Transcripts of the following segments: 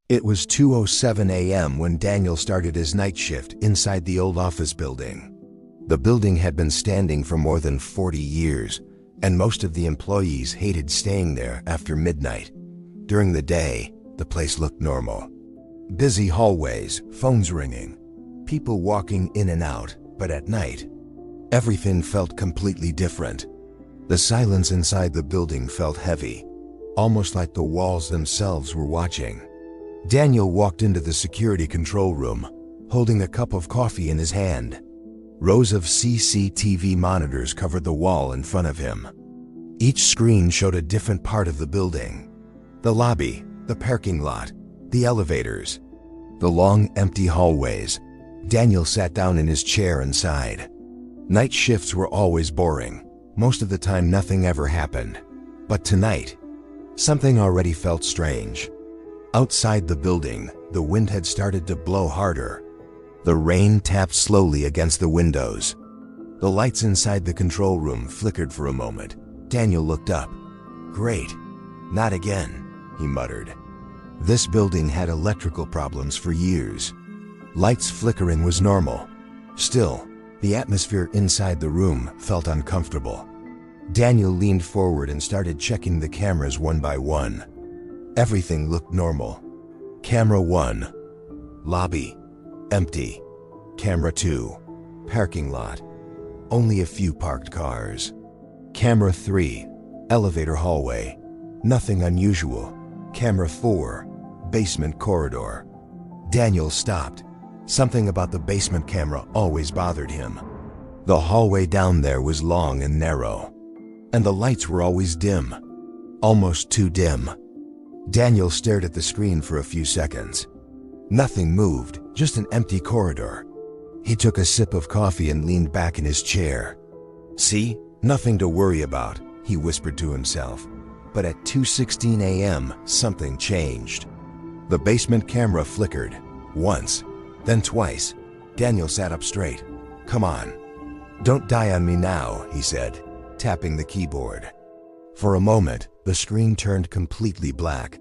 It was 2:07 a.m. when Daniel started his night shift inside the old office building. The building had been standing for more than 40 years, and most of the employees hated staying there after midnight. During the day, the place looked normal. Busy hallways, phones ringing, people walking in and out, but at night, everything felt completely different. The silence inside the building felt heavy, almost like the walls themselves were watching. Daniel walked into the security control room, holding a cup of coffee in his hand. Rows of CCTV monitors covered the wall in front of him. Each screen showed a different part of the building. The lobby, the parking lot, the elevators, the long, empty hallways. Daniel sat down in his chair and sighed. Night shifts were always boring. Most of the time nothing ever happened. But tonight, something already felt strange. Outside the building, the wind had started to blow harder. The rain tapped slowly against the windows. The lights inside the control room flickered for a moment. Daniel looked up. "Great. Not again," he muttered. This building had electrical problems for years. Lights flickering was normal. Still, the atmosphere inside the room felt uncomfortable. Daniel leaned forward and started checking the cameras one by one. Everything looked normal. Camera 1, lobby, empty. Camera 2, parking lot, only a few parked cars. Camera 3, elevator hallway, nothing unusual. Camera 4, basement corridor. Daniel stopped. Something about the basement camera always bothered him. The hallway down there was long and narrow, and the lights were always dim, almost too dim. Daniel stared at the screen for a few seconds. Nothing moved, just an empty corridor. He took a sip of coffee and leaned back in his chair. "See? Nothing to worry about," he whispered to himself. But at 2:16 a.m., something changed. The basement camera flickered, once, then twice. Daniel sat up straight. "Come on. Don't die on me now," he said, tapping the keyboard. For a moment, the screen turned completely black.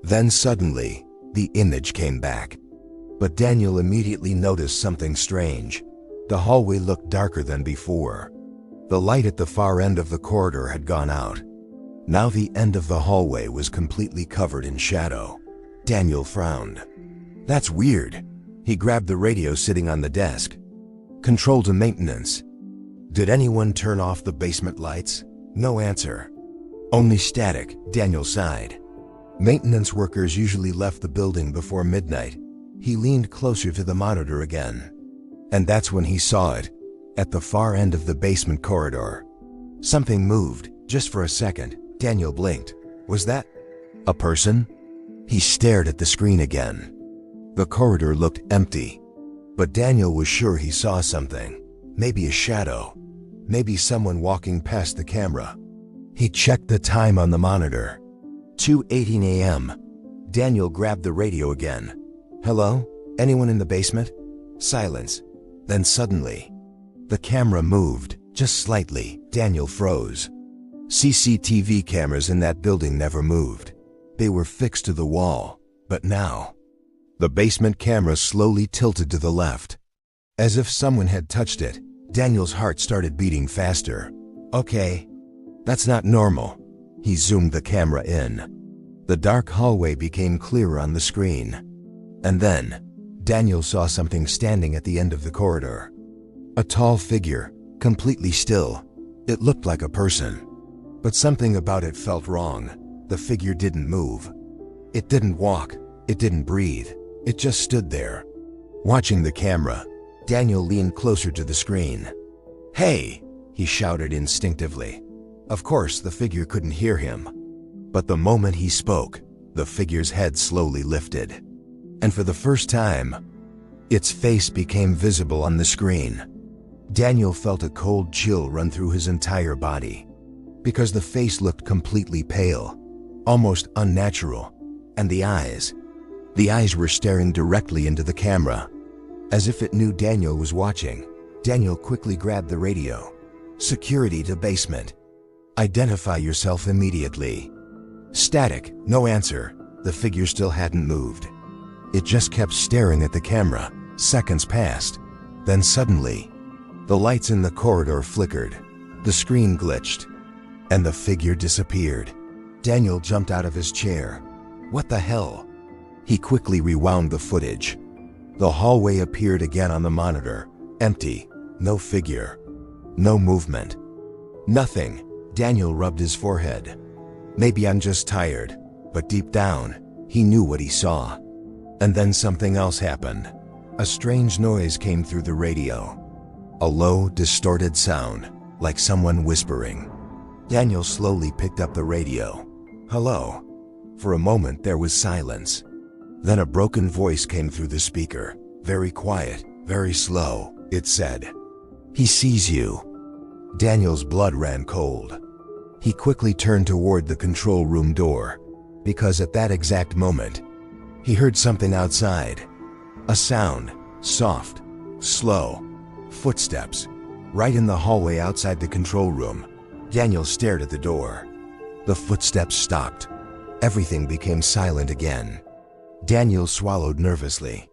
Then suddenly, the image came back. But Daniel immediately noticed something strange. The hallway looked darker than before. The light at the far end of the corridor had gone out. Now the end of the hallway was completely covered in shadow. Daniel frowned. "That's weird." He grabbed the radio sitting on the desk. "Control to maintenance." "Did anyone turn off the basement lights?" No answer. "Only static," Daniel sighed. Maintenance workers usually left the building before midnight. He leaned closer to the monitor again. And that's when he saw it. At the far end of the basement corridor, something moved, just for a second. Daniel blinked. Was that a person? He stared at the screen again. The corridor looked empty. But Daniel was sure he saw something. Maybe a shadow. Maybe someone walking past the camera. He checked the time on the monitor. 2:18 a.m. Daniel grabbed the radio again. "Hello? Anyone in the basement?" Silence. Then suddenly, the camera moved, just slightly. Daniel froze. CCTV cameras in that building never moved. They were fixed to the wall. But now, the basement camera slowly tilted to the left. As if someone had touched it, Daniel's heart started beating faster. "Okay, that's not normal." He zoomed the camera in. The dark hallway became clearer on the screen. And then, Daniel saw something standing at the end of the corridor. A tall figure, completely still. It looked like a person. But something about it felt wrong. The figure didn't move. It didn't walk. It didn't breathe. It just stood there. Watching the camera, Daniel leaned closer to the screen. "Hey!" he shouted instinctively. Of course, the figure couldn't hear him. But the moment he spoke, the figure's head slowly lifted. And for the first time, its face became visible on the screen. Daniel felt a cold chill run through his entire body. Because the face looked completely pale, almost unnatural. And the eyes were staring directly into the camera. As if it knew Daniel was watching, Daniel quickly grabbed the radio. "Security to basement. Identify yourself immediately." Static, no answer. The figure still hadn't moved. It just kept staring at the camera. Seconds passed. Then suddenly, the lights in the corridor flickered, the screen glitched, and the figure disappeared. Daniel jumped out of his chair. What the hell? He quickly rewound the footage. The hallway appeared again on the monitor. Empty. No figure. No movement. Nothing. Daniel rubbed his forehead. Maybe I'm just tired. But deep down, he knew what he saw. And then something else happened. A strange noise came through the radio. A low, distorted sound, like someone whispering. Daniel slowly picked up the radio. Hello. For a moment there was silence. Then a broken voice came through the speaker. Very quiet, very slow. It said, "He sees you." Daniel's blood ran cold. He quickly turned toward the control room door, because at that exact moment, he heard something outside. A sound, soft, slow, footsteps, right in the hallway outside the control room. Daniel stared at the door. The footsteps stopped. Everything became silent again. Daniel swallowed nervously.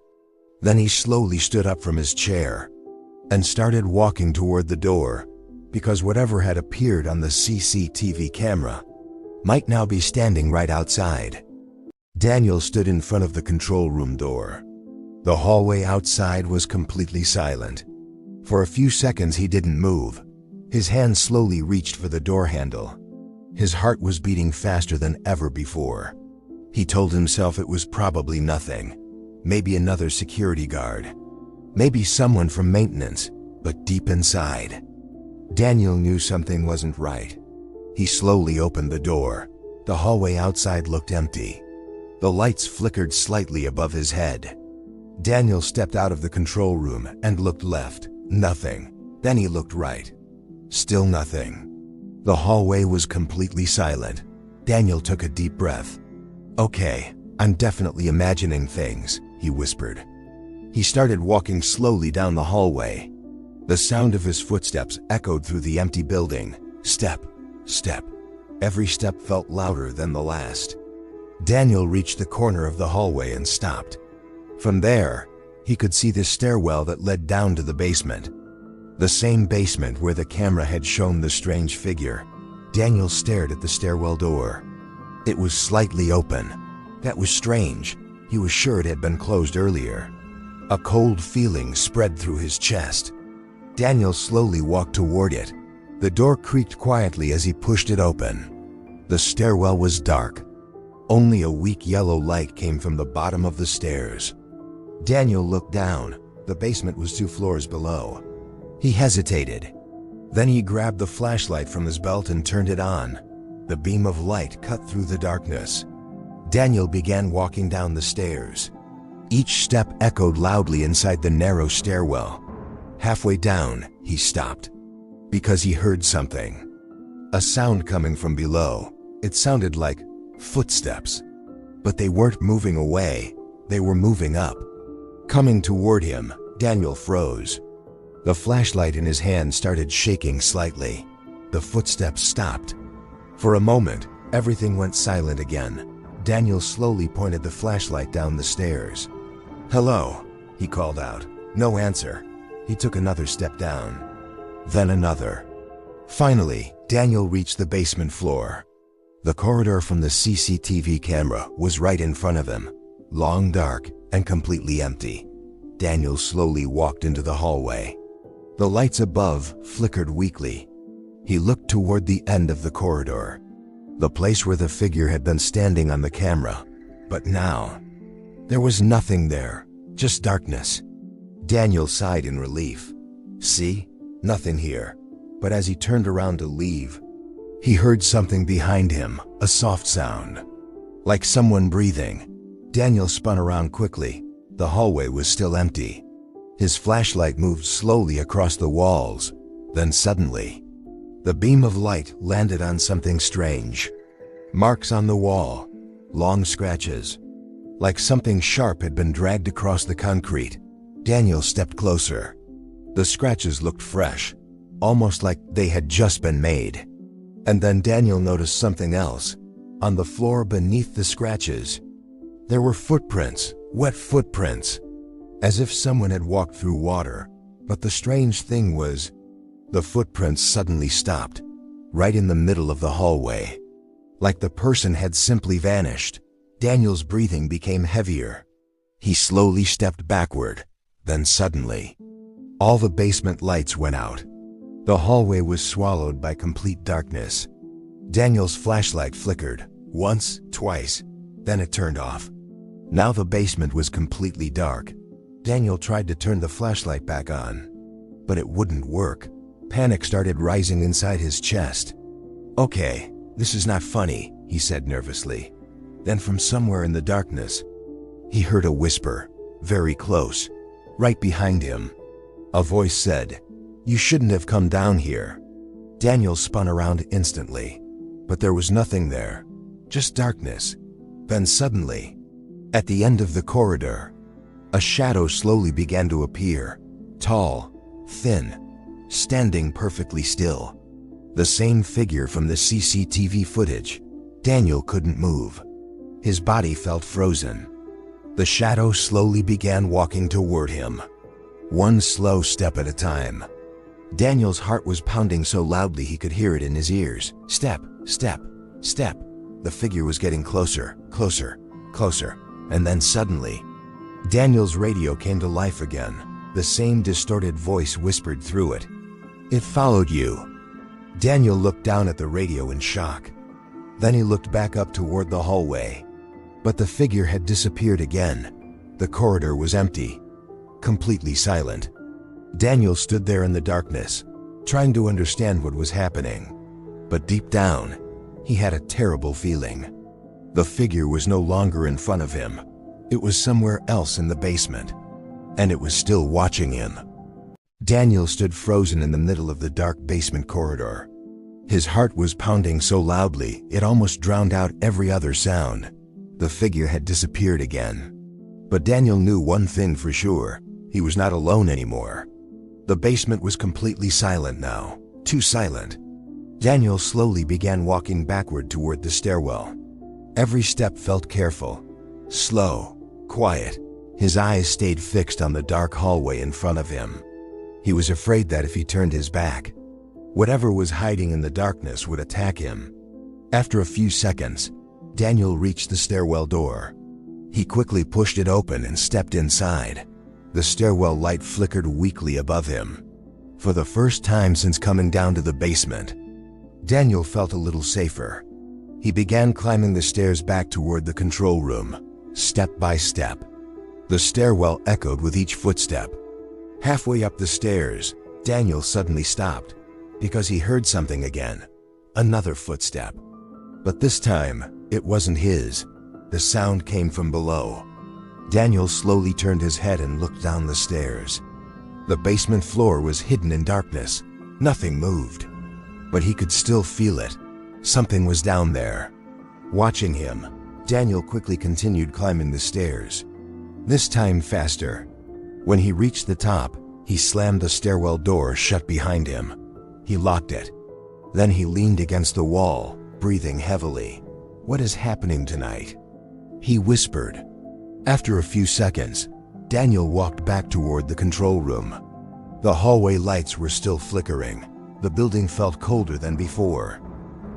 Then he slowly stood up from his chair and started walking toward the door, because whatever had appeared on the CCTV camera might now be standing right outside. Daniel stood in front of the control room door. The hallway outside was completely silent. For a few seconds he didn't move. His hand slowly reached for the door handle. His heart was beating faster than ever before. He told himself it was probably nothing. Maybe another security guard. Maybe someone from maintenance. But deep inside, Daniel knew something wasn't right. He slowly opened the door. The hallway outside looked empty. The lights flickered slightly above his head. Daniel stepped out of the control room and looked left. Nothing. Then he looked right. Still nothing. The hallway was completely silent. Daniel took a deep breath. "Okay, I'm definitely imagining things," he whispered. He started walking slowly down the hallway. The sound of his footsteps echoed through the empty building. Step, step. Every step felt louder than the last. Daniel reached the corner of the hallway and stopped. From there, he could see the stairwell that led down to the basement. The same basement where the camera had shown the strange figure. Daniel stared at the stairwell door. It was slightly open. That was strange. He was sure it had been closed earlier. A cold feeling spread through his chest. Daniel slowly walked toward it. The door creaked quietly as he pushed it open. The stairwell was dark. Only a weak yellow light came from the bottom of the stairs. Daniel looked down. The basement was 2 floors below. He hesitated. Then he grabbed the flashlight from his belt and turned it on. The beam of light cut through the darkness. Daniel began walking down the stairs. Each step echoed loudly inside the narrow stairwell. Halfway down, he stopped, because he heard something. A sound coming from below. It sounded like footsteps. But they weren't moving away. They were moving up. Coming toward him, Daniel froze. The flashlight in his hand started shaking slightly. The footsteps stopped. For a moment, everything went silent again. Daniel slowly pointed the flashlight down the stairs. "Hello," he called out. No answer. He took another step down. Then another. Finally, Daniel reached the basement floor. The corridor from the CCTV camera was right in front of him. Long, dark, and completely empty. Daniel slowly walked into the hallway. The lights above flickered weakly. He looked toward the end of the corridor, the place where the figure had been standing on the camera. But now, there was nothing there, just darkness. Daniel sighed in relief. See? Nothing here. But as he turned around to leave, he heard something behind him, a soft sound, like someone breathing. Daniel spun around quickly. The hallway was still empty. His flashlight moved slowly across the walls. Then suddenly, the beam of light landed on something strange. Marks on the wall, long scratches, like something sharp had been dragged across the concrete. Daniel stepped closer. The scratches looked fresh, almost like they had just been made. And then Daniel noticed something else. On the floor beneath the scratches, There were footprints, wet footprints, as if someone had walked through water. But the strange thing was, the footprints suddenly stopped, right in the middle of the hallway. Like the person had simply vanished. Daniel's breathing became heavier. He slowly stepped backward. Then suddenly, all the basement lights went out. The hallway was swallowed by complete darkness. Daniel's flashlight flickered, once, twice, then it turned off. Now the basement was completely dark. Daniel tried to turn the flashlight back on, but it wouldn't work. Panic started rising inside his chest. "Okay, this is not funny," he said nervously. Then from somewhere in the darkness, he heard a whisper, very close, right behind him. A voice said, "You shouldn't have come down here." Daniel spun around instantly, but there was nothing there, just darkness. Then suddenly, at the end of the corridor, a shadow slowly began to appear, tall, thin, standing perfectly still. The same figure from the CCTV footage. Daniel couldn't move. His body felt frozen. The shadow slowly began walking toward him, one slow step at a time. Daniel's heart was pounding so loudly he could hear it in his ears. Step, step, step. The figure was getting closer, closer, closer. And then suddenly, Daniel's radio came to life again. The same distorted voice whispered through it. "It followed you." Daniel looked down at the radio in shock. Then he looked back up toward the hallway. But the figure had disappeared again. The corridor was empty, completely silent. Daniel stood there in the darkness, trying to understand what was happening. But deep down, he had a terrible feeling. The figure was no longer in front of him. It was somewhere else in the basement, and it was still watching him. Daniel stood frozen in the middle of the dark basement corridor. His heart was pounding so loudly it almost drowned out every other sound. The figure had disappeared again. But Daniel knew one thing for sure. He was not alone anymore. The basement was completely silent now, too silent. Daniel slowly began walking backward toward the stairwell. Every step felt careful, slow, quiet. His eyes stayed fixed on the dark hallway in front of him. He was afraid that if he turned his back, whatever was hiding in the darkness would attack him. After a few seconds, Daniel reached the stairwell door. He quickly pushed it open and stepped inside. The stairwell light flickered weakly above him. For the first time since coming down to the basement, Daniel felt a little safer. He began climbing the stairs back toward the control room, step by step. The stairwell echoed with each footstep. Halfway up the stairs, Daniel suddenly stopped because he heard something again, another footstep. But this time, it wasn't his. The sound came from below. Daniel slowly turned his head and looked down the stairs. The basement floor was hidden in darkness. Nothing moved, but he could still feel it. Something was down there, watching him. Daniel quickly continued climbing the stairs, this time faster. When he reached the top, he slammed the stairwell door shut behind him. He locked it. Then he leaned against the wall, breathing heavily. "What is happening tonight?" he whispered. After a few seconds, Daniel walked back toward the control room. The hallway lights were still flickering. The building felt colder than before.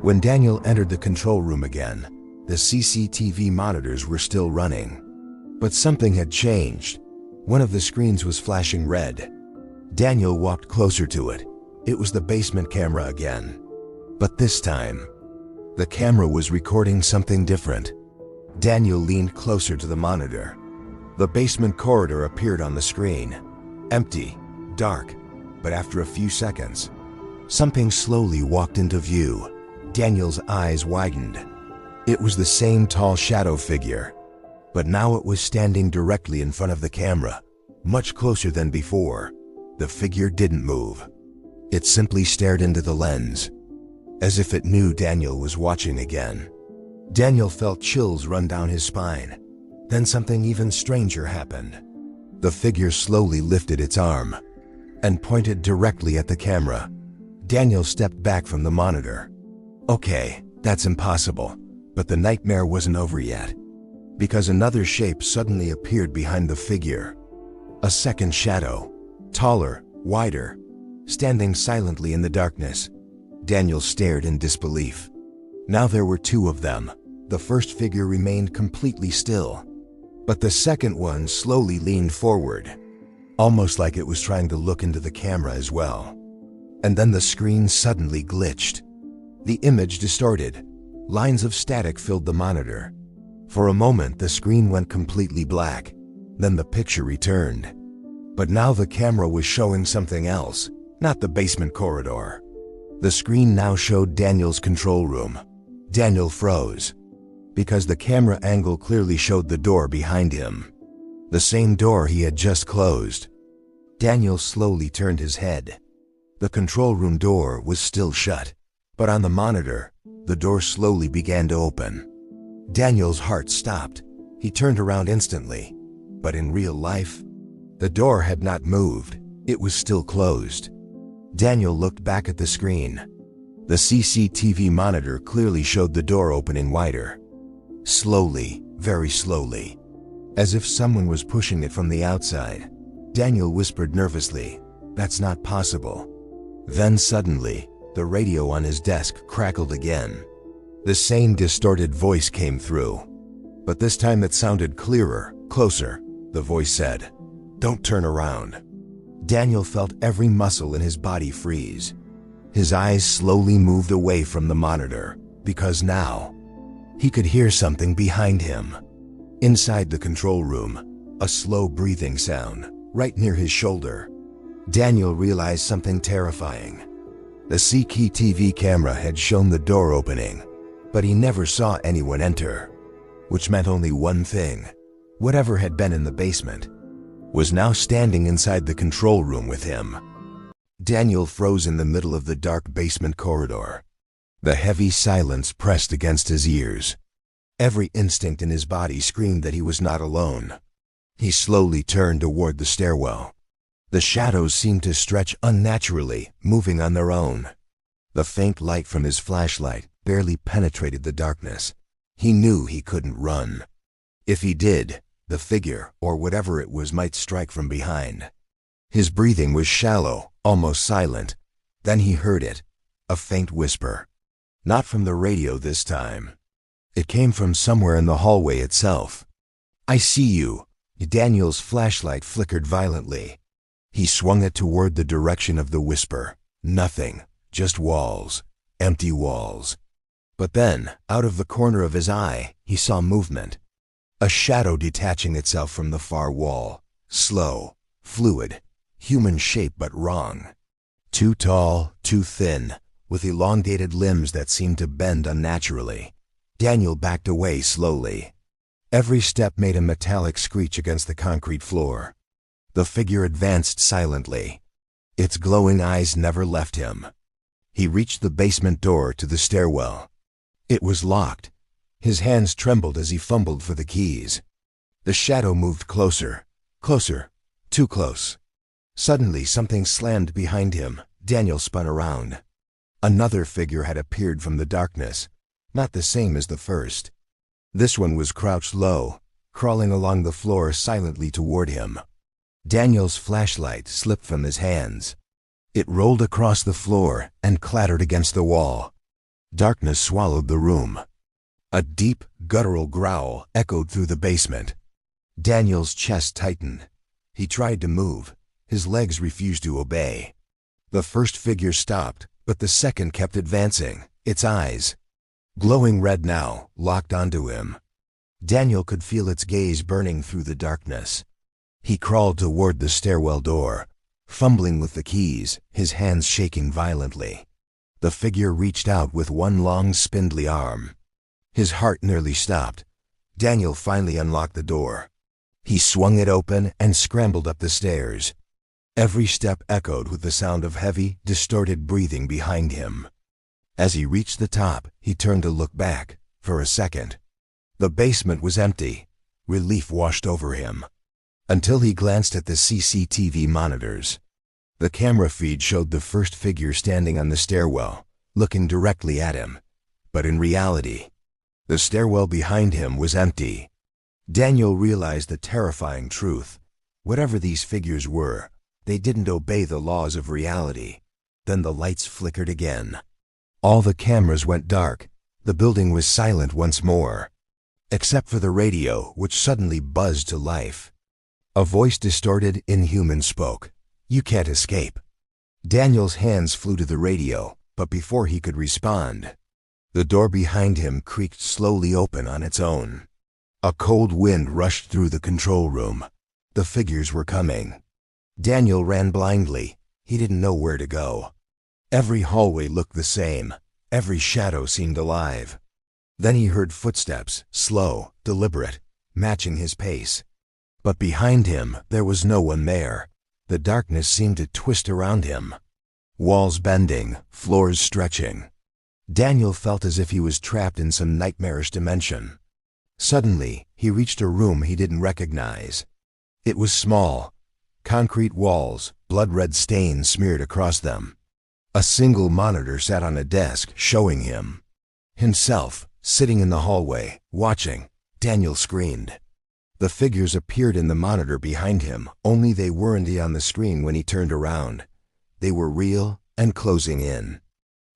When Daniel entered the control room again, the CCTV monitors were still running. But something had changed. One of the screens was flashing red. Daniel walked closer to it. It was the basement camera again. But this time, the camera was recording something different. Daniel leaned closer to the monitor. The basement corridor appeared on the screen. Empty, dark, but after a few seconds, something slowly walked into view. Daniel's eyes widened. It was the same tall shadow figure, but now it was standing directly in front of the camera, much closer than before. The figure didn't move. It simply stared into the lens, as if it knew Daniel was watching again. Daniel felt chills run down his spine. Then something even stranger happened. The figure slowly lifted its arm and pointed directly at the camera. Daniel stepped back from the monitor. Okay, that's impossible, but the nightmare wasn't over yet. because another shape suddenly appeared behind the figure. A second shadow, taller, wider, standing silently in the darkness. Daniel stared in disbelief. Now there were two of them. The first figure remained completely still, but the second one slowly leaned forward, almost like it was trying to look into the camera as well. And then the screen suddenly glitched. The image distorted. Lines of static filled the monitor. For a moment, the screen went completely black. Then the picture returned. But now the camera was showing something else, not the basement corridor. The screen now showed Daniel's control room. Daniel froze, because the camera angle clearly showed the door behind him. The same door he had just closed. Daniel slowly turned his head. The control room door was still shut, but on the monitor, the door slowly began to open. Daniel's heart stopped. He turned around instantly, but in real life, the door had not moved. It was still closed. Daniel looked back at the screen. The CCTV monitor clearly showed the door opening wider. Slowly, very slowly, as if someone was pushing it from the outside. Daniel whispered nervously, "That's not possible." Then suddenly, the radio on his desk crackled again. The same distorted voice came through, but this time it sounded clearer, closer. The voice said, "Don't turn around." Daniel felt every muscle in his body freeze. His eyes slowly moved away from the monitor, because now he could hear something behind him. Inside the control room, a slow breathing sound, right near his shoulder. Daniel realized something terrifying. The CCTV camera had shown the door opening, but he never saw anyone enter, which meant only one thing. Whatever had been in the basement was now standing inside the control room with him. Daniel froze in the middle of the dark basement corridor. The heavy silence pressed against his ears. Every instinct in his body screamed that he was not alone. He slowly turned toward the stairwell. The shadows seemed to stretch unnaturally, moving on their own. The faint light from his flashlight barely penetrated the darkness. He knew he couldn't run. If he did, the figure, or whatever it was, might strike from behind. His breathing was shallow, almost silent. Then he heard it, a faint whisper. Not from the radio this time. It came from somewhere in the hallway itself. "I see you." Daniel's flashlight flickered violently. He swung it toward the direction of the whisper. Nothing, just walls, empty walls. But then, out of the corner of his eye, he saw movement. A shadow detaching itself from the far wall. Slow, fluid, human shape but wrong. Too tall, too thin, with elongated limbs that seemed to bend unnaturally. Daniel backed away slowly. Every step made a metallic screech against the concrete floor. The figure advanced silently. Its glowing eyes never left him. He reached the basement door to the stairwell. It was locked. His hands trembled as he fumbled for the keys. The shadow moved closer, closer, too close. Suddenly, something slammed behind him. Daniel spun around. Another figure had appeared from the darkness, not the same as the first. This one was crouched low, crawling along the floor silently toward him. Daniel's flashlight slipped from his hands. It rolled across the floor and clattered against the wall. Darkness swallowed the room. A deep, guttural growl echoed through the basement. Daniel's chest tightened. He tried to move. His legs refused to obey. The first figure stopped, but the second kept advancing, its eyes, glowing red now, locked onto him. Daniel could feel its gaze burning through the darkness. He crawled toward the stairwell door, fumbling with the keys, his hands shaking violently. The figure reached out with one long, spindly arm. His heart nearly stopped. Daniel finally unlocked the door. He swung it open and scrambled up the stairs. Every step echoed with the sound of heavy, distorted breathing behind him. As he reached the top, he turned to look back. For a second, the basement was empty. Relief washed over him. Until he glanced at the CCTV monitors. The camera feed showed the first figure standing on the stairwell, looking directly at him. But in reality, the stairwell behind him was empty. Daniel realized the terrifying truth. Whatever these figures were, they didn't obey the laws of reality. Then the lights flickered again. All the cameras went dark. The building was silent once more, except for the radio, which suddenly buzzed to life. A voice, distorted, inhuman, spoke. "You can't escape." Daniel's hands flew to the radio, but before he could respond, the door behind him creaked slowly open on its own. A cold wind rushed through the control room. The figures were coming. Daniel ran blindly. He didn't know where to go. Every hallway looked the same. Every shadow seemed alive. Then he heard footsteps, slow, deliberate, matching his pace. But behind him, there was no one there. The darkness seemed to twist around him. Walls bending, floors stretching. Daniel felt as if he was trapped in some nightmarish dimension. Suddenly, he reached a room he didn't recognize. It was small. Concrete walls, blood-red stains smeared across them. A single monitor sat on a desk, showing himself, sitting in the hallway, watching. Daniel screamed. The figures appeared in the monitor behind him, only they weren't on the screen when he turned around. They were real and closing in.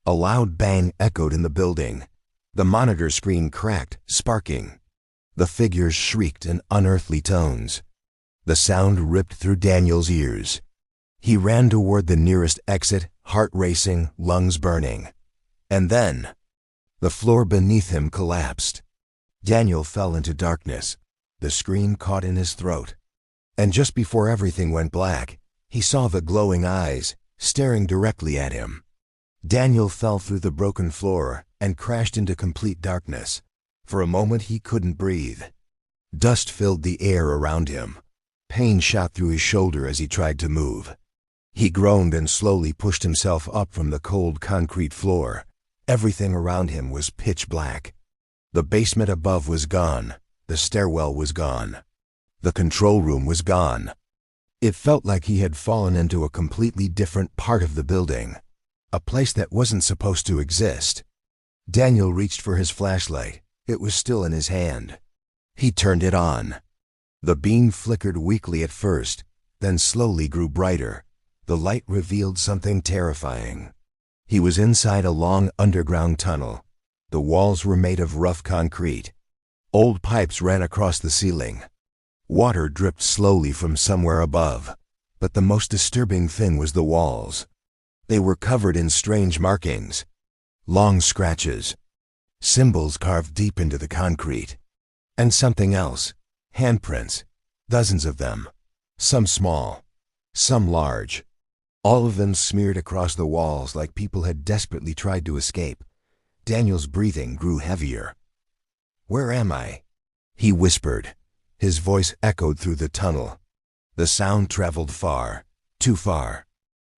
A loud bang echoed in the building. The monitor screen cracked, sparking. The figures shrieked in unearthly tones. The sound ripped through Daniel's ears. He ran toward the nearest exit, heart racing, lungs burning. And then, the floor beneath him collapsed. Daniel fell into darkness. The scream caught in his throat. And just before everything went black, he saw the glowing eyes, staring directly at him. Daniel fell through the broken floor and crashed into complete darkness. For a moment he couldn't breathe. Dust filled the air around him. Pain shot through his shoulder as he tried to move. He groaned and slowly pushed himself up from the cold concrete floor. Everything around him was pitch black. The basement above was gone. The stairwell was gone. The control room was gone. It felt like he had fallen into a completely different part of the building, a place that wasn't supposed to exist. Daniel reached for his flashlight. It was still in his hand. He turned it on. The beam flickered weakly at first, then slowly grew brighter. The light revealed something terrifying. He was inside a long underground tunnel. The walls were made of rough concrete. Old pipes ran across the ceiling. Water dripped slowly from somewhere above. But the most disturbing thing was the walls. They were covered in strange markings. Long scratches. Symbols carved deep into the concrete. And something else. Handprints. Dozens of them. Some small. Some large. All of them smeared across the walls like people had desperately tried to escape. Daniel's breathing grew heavier. "Where am I?" he whispered. His voice echoed through the tunnel. The sound traveled far, too far.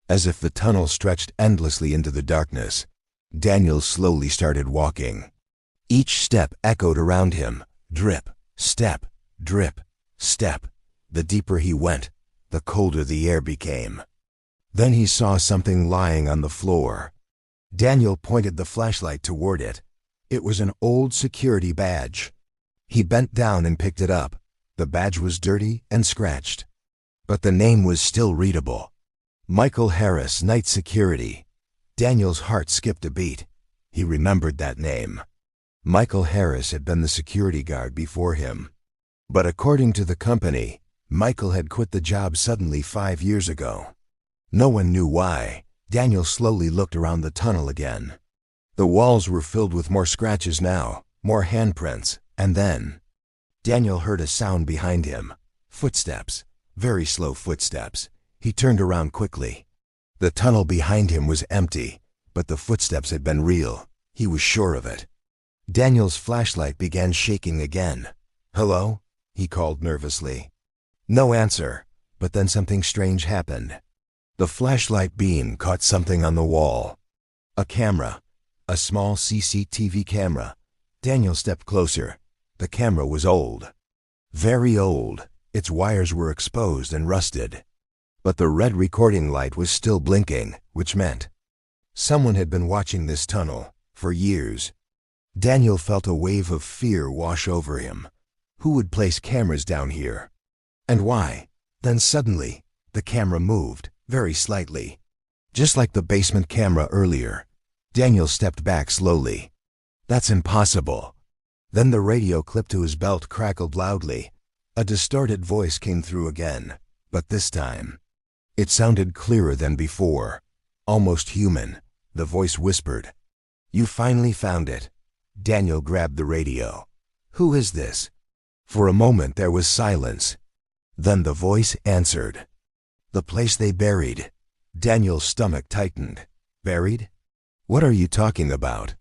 As if the tunnel stretched endlessly into the darkness, Daniel slowly started walking. Each step echoed around him. Drip, step, drip, step. The deeper he went, the colder the air became. Then he saw something lying on the floor. Daniel pointed the flashlight toward it. It was an old security badge. He bent down and picked it up. The badge was dirty and scratched. But the name was still readable. Michael Harris, Night Security. Daniel's heart skipped a beat. He remembered that name. Michael Harris had been the security guard before him. But according to the company, Michael had quit the job suddenly 5 years ago. No one knew why. Daniel slowly looked around the tunnel again. The walls were filled with more scratches now, more handprints, and then Daniel heard a sound behind him. Footsteps, very slow footsteps. He turned around quickly. The tunnel behind him was empty, but the footsteps had been real. He was sure of it. Daniel's flashlight began shaking again. "Hello?" he called nervously. No answer, but then something strange happened. The flashlight beam caught something on the wall. A camera. A small CCTV camera. Daniel stepped closer. The camera was old. Very old. Its wires were exposed and rusted. But the red recording light was still blinking, which meant someone had been watching this tunnel for years. Daniel felt a wave of fear wash over him. Who would place cameras down here? And why? Then suddenly, the camera moved, very slightly. Just like the basement camera earlier. Daniel stepped back slowly. That's impossible. Then the radio clip to his belt crackled loudly. A distorted voice came through again, but this time, it sounded clearer than before. Almost human. The voice whispered, "You finally found it." Daniel grabbed the radio. "Who is this?" For a moment there was silence. Then the voice answered, "The place they buried." Daniel's stomach tightened. "Buried? What are you talking about?"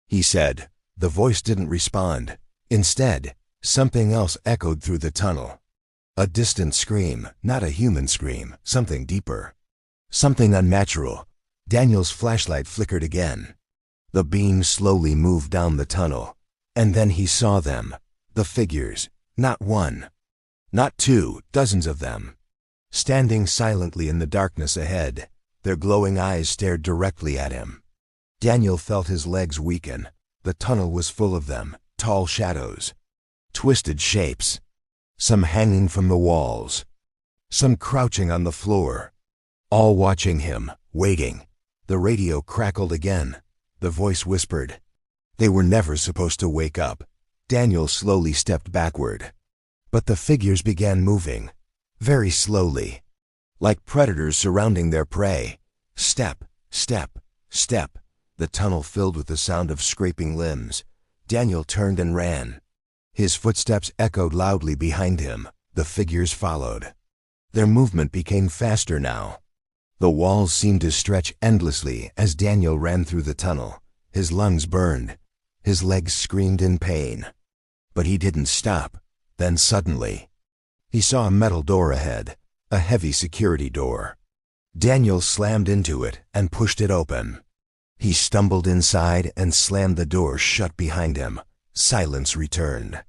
he said. The voice didn't respond. Instead, something else echoed through the tunnel. A distant scream, not a human scream, something deeper. Something unnatural. Daniel's flashlight flickered again. The beam slowly moved down the tunnel. And then he saw them. The figures. Not one. Not two, dozens of them. Standing silently in the darkness ahead, their glowing eyes stared directly at him. Daniel felt his legs weaken. The tunnel was full of them, tall shadows. Twisted shapes. Some hanging from the walls. Some crouching on the floor. All watching him, waiting. The radio crackled again. The voice whispered, "They were never supposed to wake up." Daniel slowly stepped backward. But the figures began moving, very slowly, like predators surrounding their prey. Step, step, step. The tunnel filled with the sound of scraping limbs. Daniel turned and ran. His footsteps echoed loudly behind him. The figures followed. Their movement became faster now. The walls seemed to stretch endlessly as Daniel ran through the tunnel. His lungs burned. His legs screamed in pain. But he didn't stop. Then suddenly, he saw a metal door ahead, a heavy security door. Daniel slammed into it and pushed it open. He stumbled inside and slammed the door shut behind him. Silence returned.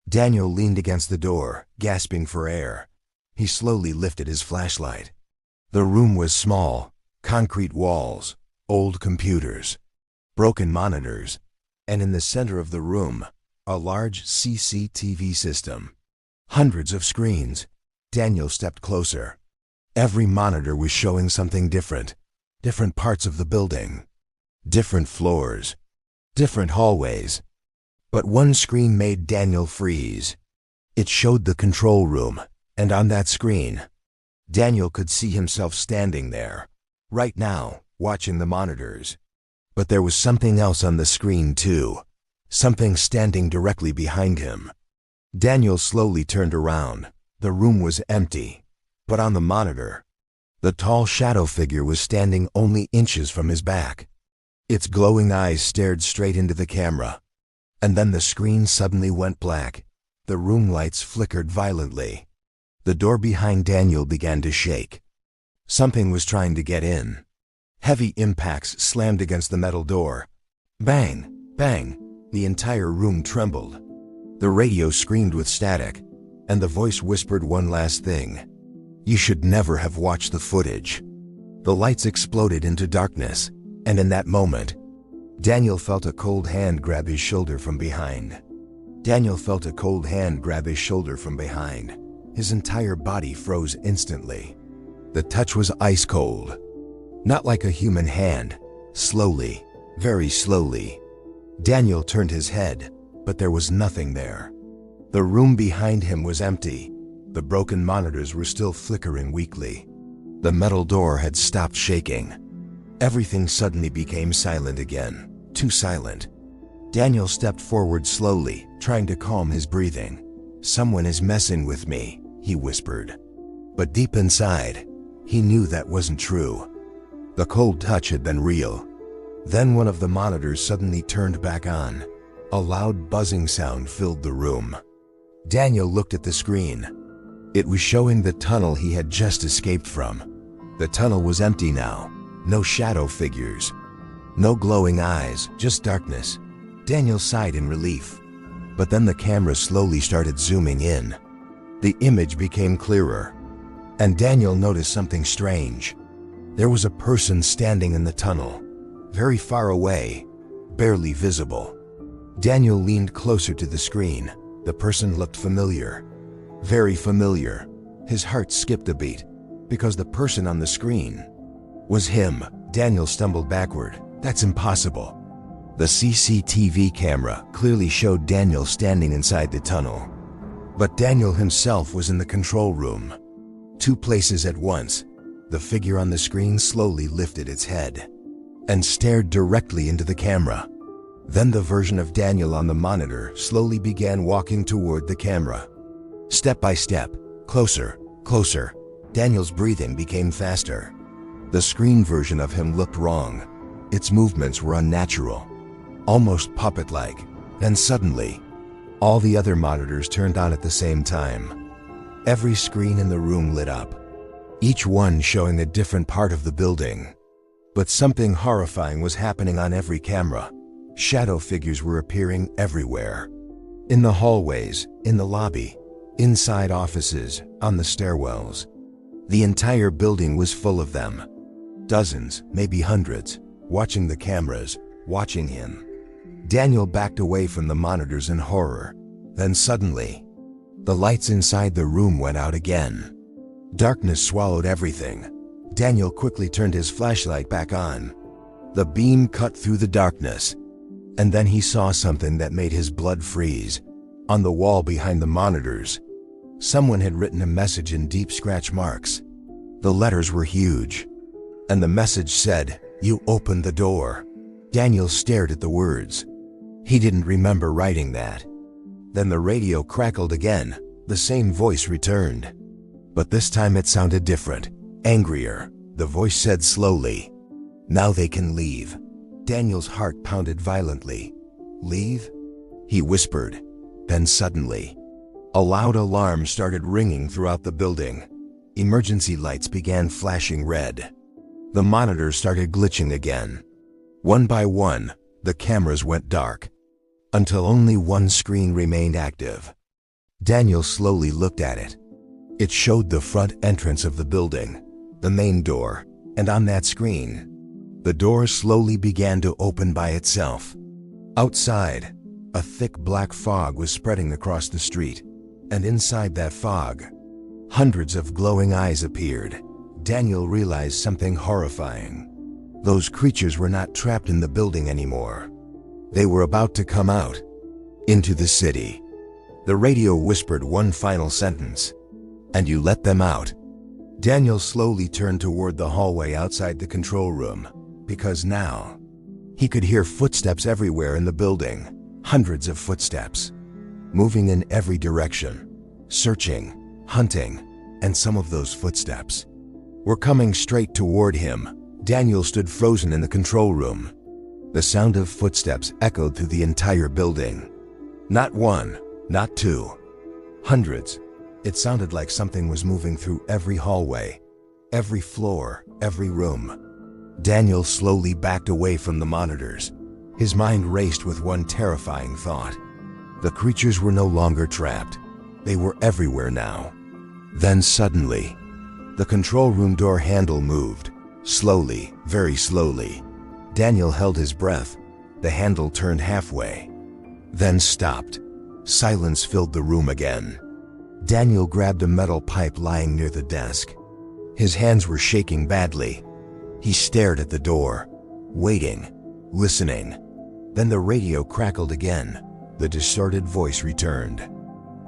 Daniel leaned against the door, gasping for air. He slowly lifted his flashlight. The room was small, concrete walls, old computers, broken monitors, and in the center of the room, a large CCTV system. Hundreds of screens. Daniel stepped closer. Every monitor was showing something different. Different parts of the building. Different floors. Different hallways. But one screen made Daniel freeze. It showed the control room, and on that screen, Daniel could see himself standing there, right now, watching the monitors. But there was something else on the screen too. Something standing directly behind him. Daniel slowly turned around. The room was empty. But on the monitor, the tall shadow figure was standing only inches from his back. Its glowing eyes stared straight into the camera. And then the screen suddenly went black. The room lights flickered violently. The door behind Daniel began to shake. Something was trying to get in. Heavy impacts slammed against the metal door. Bang! Bang! The entire room trembled. The radio screamed with static, and the voice whispered one last thing. "You should never have watched the footage." The lights exploded into darkness, and in that moment, Daniel felt a cold hand grab his shoulder from behind. Daniel felt a cold hand grab his shoulder from behind. His entire body froze instantly. The touch was ice cold. Not like a human hand. Slowly, very slowly. Daniel turned his head, but there was nothing there. The room behind him was empty. The broken monitors were still flickering weakly. The metal door had stopped shaking. Everything suddenly became silent again. Too silent. Daniel stepped forward slowly, trying to calm his breathing. "Someone is messing with me," he whispered. But deep inside, he knew that wasn't true. The cold touch had been real. Then one of the monitors suddenly turned back on. A loud buzzing sound filled the room. Daniel looked at the screen. It was showing the tunnel he had just escaped from. The tunnel was empty now. No shadow figures. No glowing eyes, just darkness. Daniel sighed in relief. But then the camera slowly started zooming in. The image became clearer. And Daniel noticed something strange. There was a person standing in the tunnel. Very far away, barely visible. Daniel leaned closer to the screen. The person looked familiar. Very familiar. His heart skipped a beat, because the person on the screen was him. Daniel stumbled backward. That's impossible. The CCTV camera clearly showed Daniel standing inside the tunnel. But Daniel himself was in the control room. Two places at once. The figure on the screen slowly lifted its head and stared directly into the camera. Then the version of Daniel on the monitor slowly began walking toward the camera. Step by step, closer, closer. Daniel's breathing became faster. The screen version of him looked wrong. Its movements were unnatural, almost puppet-like. Then suddenly, all the other monitors turned on at the same time. Every screen in the room lit up, each one showing a different part of the building. But something horrifying was happening on every camera. Shadow figures were appearing everywhere. In the hallways, in the lobby, inside offices, on the stairwells. The entire building was full of them. Dozens, maybe hundreds, watching the cameras, watching him. Daniel backed away from the monitors in horror. Then suddenly, the lights inside the room went out again. Darkness swallowed everything. Daniel quickly turned his flashlight back on. The beam cut through the darkness. And then he saw something that made his blood freeze. On the wall behind the monitors, someone had written a message in deep scratch marks. The letters were huge. And the message said, "You opened the door." Daniel stared at the words. He didn't remember writing that. Then the radio crackled again. The same voice returned. But this time it sounded different, angrier. The voice said slowly, "Now they can leave." Daniel's heart pounded violently. "Leave?" he whispered. Then suddenly, a loud alarm started ringing throughout the building. Emergency lights began flashing red. The monitors started glitching again. One by one, the cameras went dark, until only one screen remained active. Daniel slowly looked at it. It showed the front entrance of the building, the main door, and on that screen, the door slowly began to open by itself. Outside, a thick black fog was spreading across the street, and inside that fog, hundreds of glowing eyes appeared. Daniel realized something horrifying. Those creatures were not trapped in the building anymore. They were about to come out, into the city. The radio whispered one final sentence, "And you let them out." Daniel slowly turned toward the hallway outside the control room, because now, he could hear footsteps everywhere in the building. Hundreds of footsteps, moving in every direction, searching, hunting, and some of those footsteps were coming straight toward him. Daniel stood frozen in the control room. The sound of footsteps echoed through the entire building. Not one, not two, hundreds. It sounded like something was moving through every hallway, every floor, every room. Daniel slowly backed away from the monitors. His mind raced with one terrifying thought. The creatures were no longer trapped. They were everywhere now. Then suddenly, the control room door handle moved. Slowly, very slowly. Daniel held his breath. The handle turned halfway, then stopped. Silence filled the room again. Daniel grabbed a metal pipe lying near the desk. His hands were shaking badly. He stared at the door, waiting, listening. Then the radio crackled again. The distorted voice returned.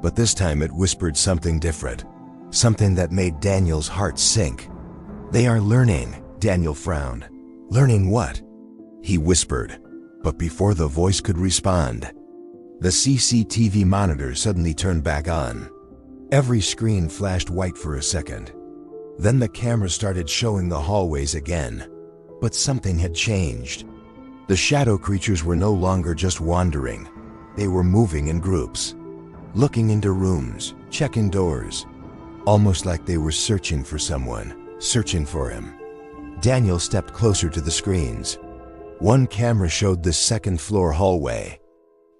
But this time it whispered something different, something that made Daniel's heart sink. "They are learning," Daniel frowned. "Learning what?" he whispered. But before the voice could respond, the CCTV monitor suddenly turned back on. Every screen flashed white for a second. Then the camera started showing the hallways again. But something had changed. The shadow creatures were no longer just wandering. They were moving in groups, looking into rooms, checking doors, almost like they were searching for someone, searching for him. Daniel stepped closer to the screens. One camera showed the second-floor hallway.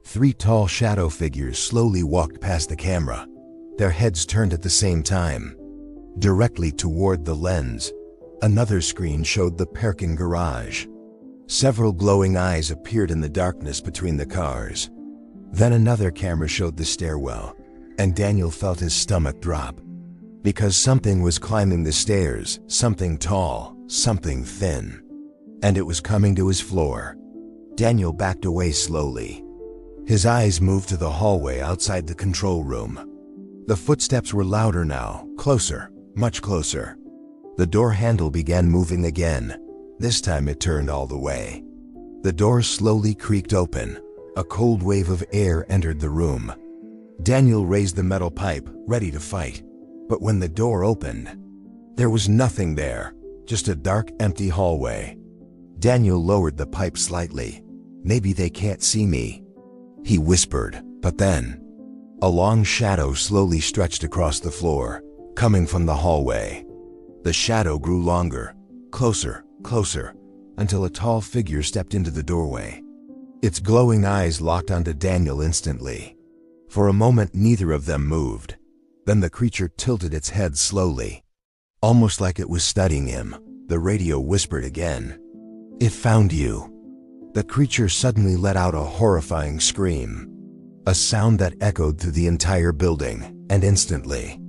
3 tall shadow figures slowly walked past the camera, their heads turned at the same time, directly toward the lens. Another screen showed the parking garage. Several glowing eyes appeared in the darkness between the cars. Then another camera showed the stairwell, and Daniel felt his stomach drop. Because something was climbing the stairs, something tall, something thin. And it was coming to his floor. Daniel backed away slowly. His eyes moved to the hallway outside the control room. The footsteps were louder now, closer, much closer. The door handle began moving again. This time it turned all the way. The door slowly creaked open. A cold wave of air entered the room. Daniel raised the metal pipe, ready to fight. But when the door opened, there was nothing there, just a dark, empty hallway. Daniel lowered the pipe slightly. "Maybe they can't see me," he whispered, but then a long shadow slowly stretched across the floor, coming from the hallway. The shadow grew longer, closer, closer, until a tall figure stepped into the doorway. Its glowing eyes locked onto Daniel instantly. For a moment, neither of them moved. Then the creature tilted its head slowly. Almost like it was studying him, the radio whispered again. "It found you." The creature suddenly let out a horrifying scream. A sound that echoed through the entire building, and instantly,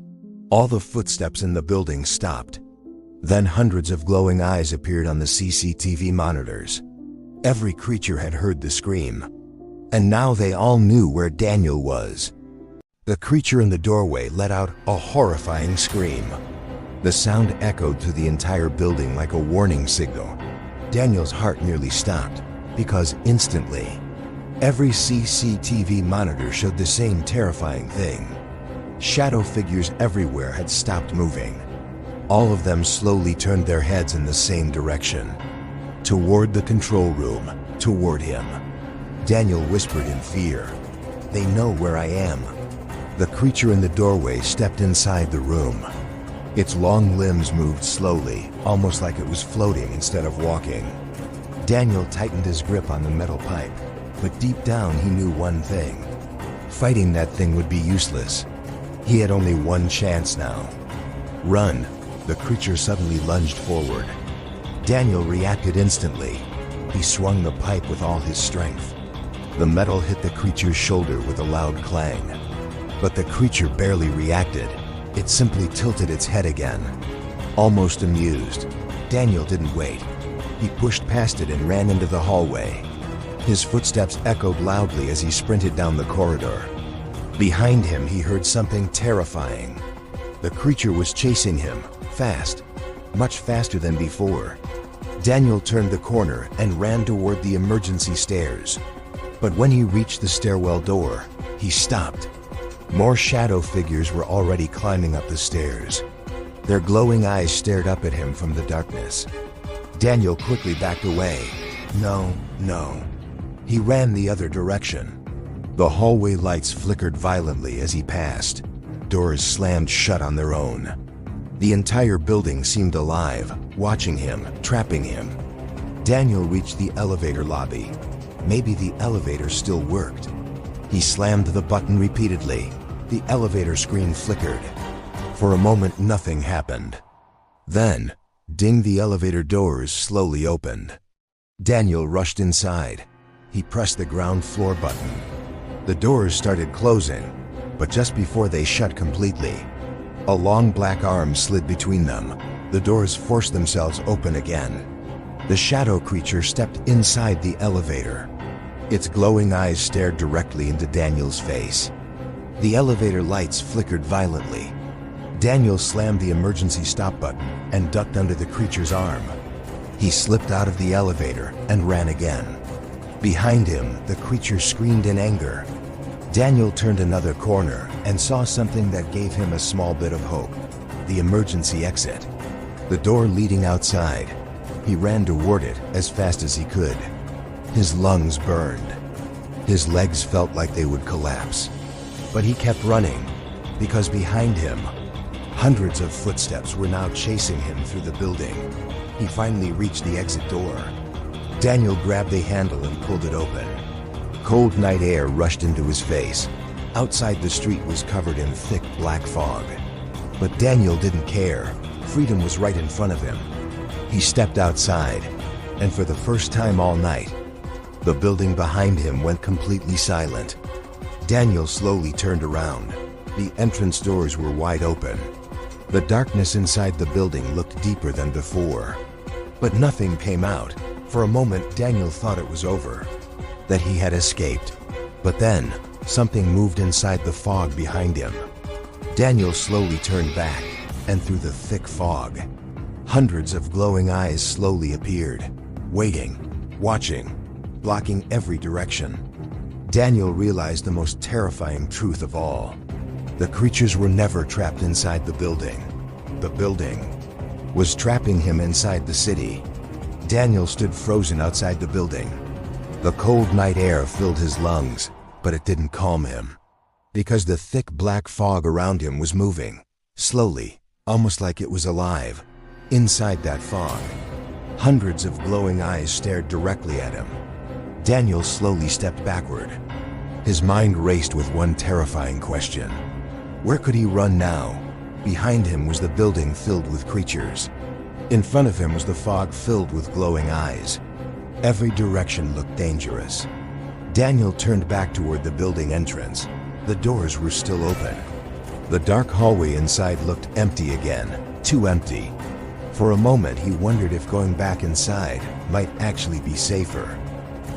all the footsteps in the building stopped. Then hundreds of glowing eyes appeared on the CCTV monitors. Every creature had heard the scream, and now they all knew where Daniel was. The creature in the doorway let out a horrifying scream. The sound echoed through the entire building like a warning signal. Daniel's heart nearly stopped, because instantly, every CCTV monitor showed the same terrifying thing. Shadow figures everywhere had stopped moving. All of them slowly turned their heads in the same direction. Toward the control room, toward him. Daniel whispered in fear, "They know where I am." The creature in the doorway stepped inside the room. Its long limbs moved slowly, almost like it was floating instead of walking. Daniel tightened his grip on the metal pipe, but deep down he knew one thing. Fighting that thing would be useless. He had only one chance now. "Run!" The creature suddenly lunged forward. Daniel reacted instantly. He swung the pipe with all his strength. The metal hit the creature's shoulder with a loud clang. But the creature barely reacted. It simply tilted its head again. Almost amused, Daniel didn't wait. He pushed past it and ran into the hallway. His footsteps echoed loudly as he sprinted down the corridor. Behind him, he heard something terrifying. The creature was chasing him, fast, much faster than before. Daniel turned the corner and ran toward the emergency stairs. But when he reached the stairwell door, he stopped. More shadow figures were already climbing up the stairs. Their glowing eyes stared up at him from the darkness. Daniel quickly backed away. No. He ran the other direction. The hallway lights flickered violently as he passed. Doors slammed shut on their own. The entire building seemed alive, watching him, trapping him. Daniel reached the elevator lobby. Maybe the elevator still worked. He slammed the button repeatedly. The elevator screen flickered. For a moment, nothing happened. Then, ding, the elevator doors slowly opened. Daniel rushed inside. He pressed the ground floor button. The doors started closing, but just before they shut completely, a long black arm slid between them. The doors forced themselves open again. The shadow creature stepped inside the elevator. Its glowing eyes stared directly into Daniel's face. The elevator lights flickered violently. Daniel slammed the emergency stop button and ducked under the creature's arm. He slipped out of the elevator and ran again. Behind him, the creature screamed in anger. Daniel turned another corner and saw something that gave him a small bit of hope. The emergency exit. The door leading outside. He ran toward it as fast as he could. His lungs burned. His legs felt like they would collapse. But he kept running, because behind him, hundreds of footsteps were now chasing him through the building. He finally reached the exit door. Daniel grabbed the handle and pulled it open. Cold night air rushed into his face. Outside, the street was covered in thick black fog. But Daniel didn't care. Freedom was right in front of him. He stepped outside, and for the first time all night, the building behind him went completely silent. Daniel slowly turned around. The entrance doors were wide open. The darkness inside the building looked deeper than before. But nothing came out. For a moment, Daniel thought it was over, that he had escaped. But then, something moved inside the fog behind him. Daniel slowly turned back, and through the thick fog, hundreds of glowing eyes slowly appeared, waiting, watching, blocking every direction. Daniel realized the most terrifying truth of all. The creatures were never trapped inside the building. The building was trapping him inside the city. Daniel stood frozen outside the building. The cold night air filled his lungs, but it didn't calm him, because the thick black fog around him was moving, slowly, almost like it was alive. Inside that fog, hundreds of glowing eyes stared directly at him. Daniel slowly stepped backward. His mind raced with one terrifying question. Where could he run now? Behind him was the building filled with creatures. In front of him was the fog filled with glowing eyes. Every direction looked dangerous. Daniel turned back toward the building entrance. The doors were still open. The dark hallway inside looked empty again, too empty. For a moment he wondered if going back inside might actually be safer.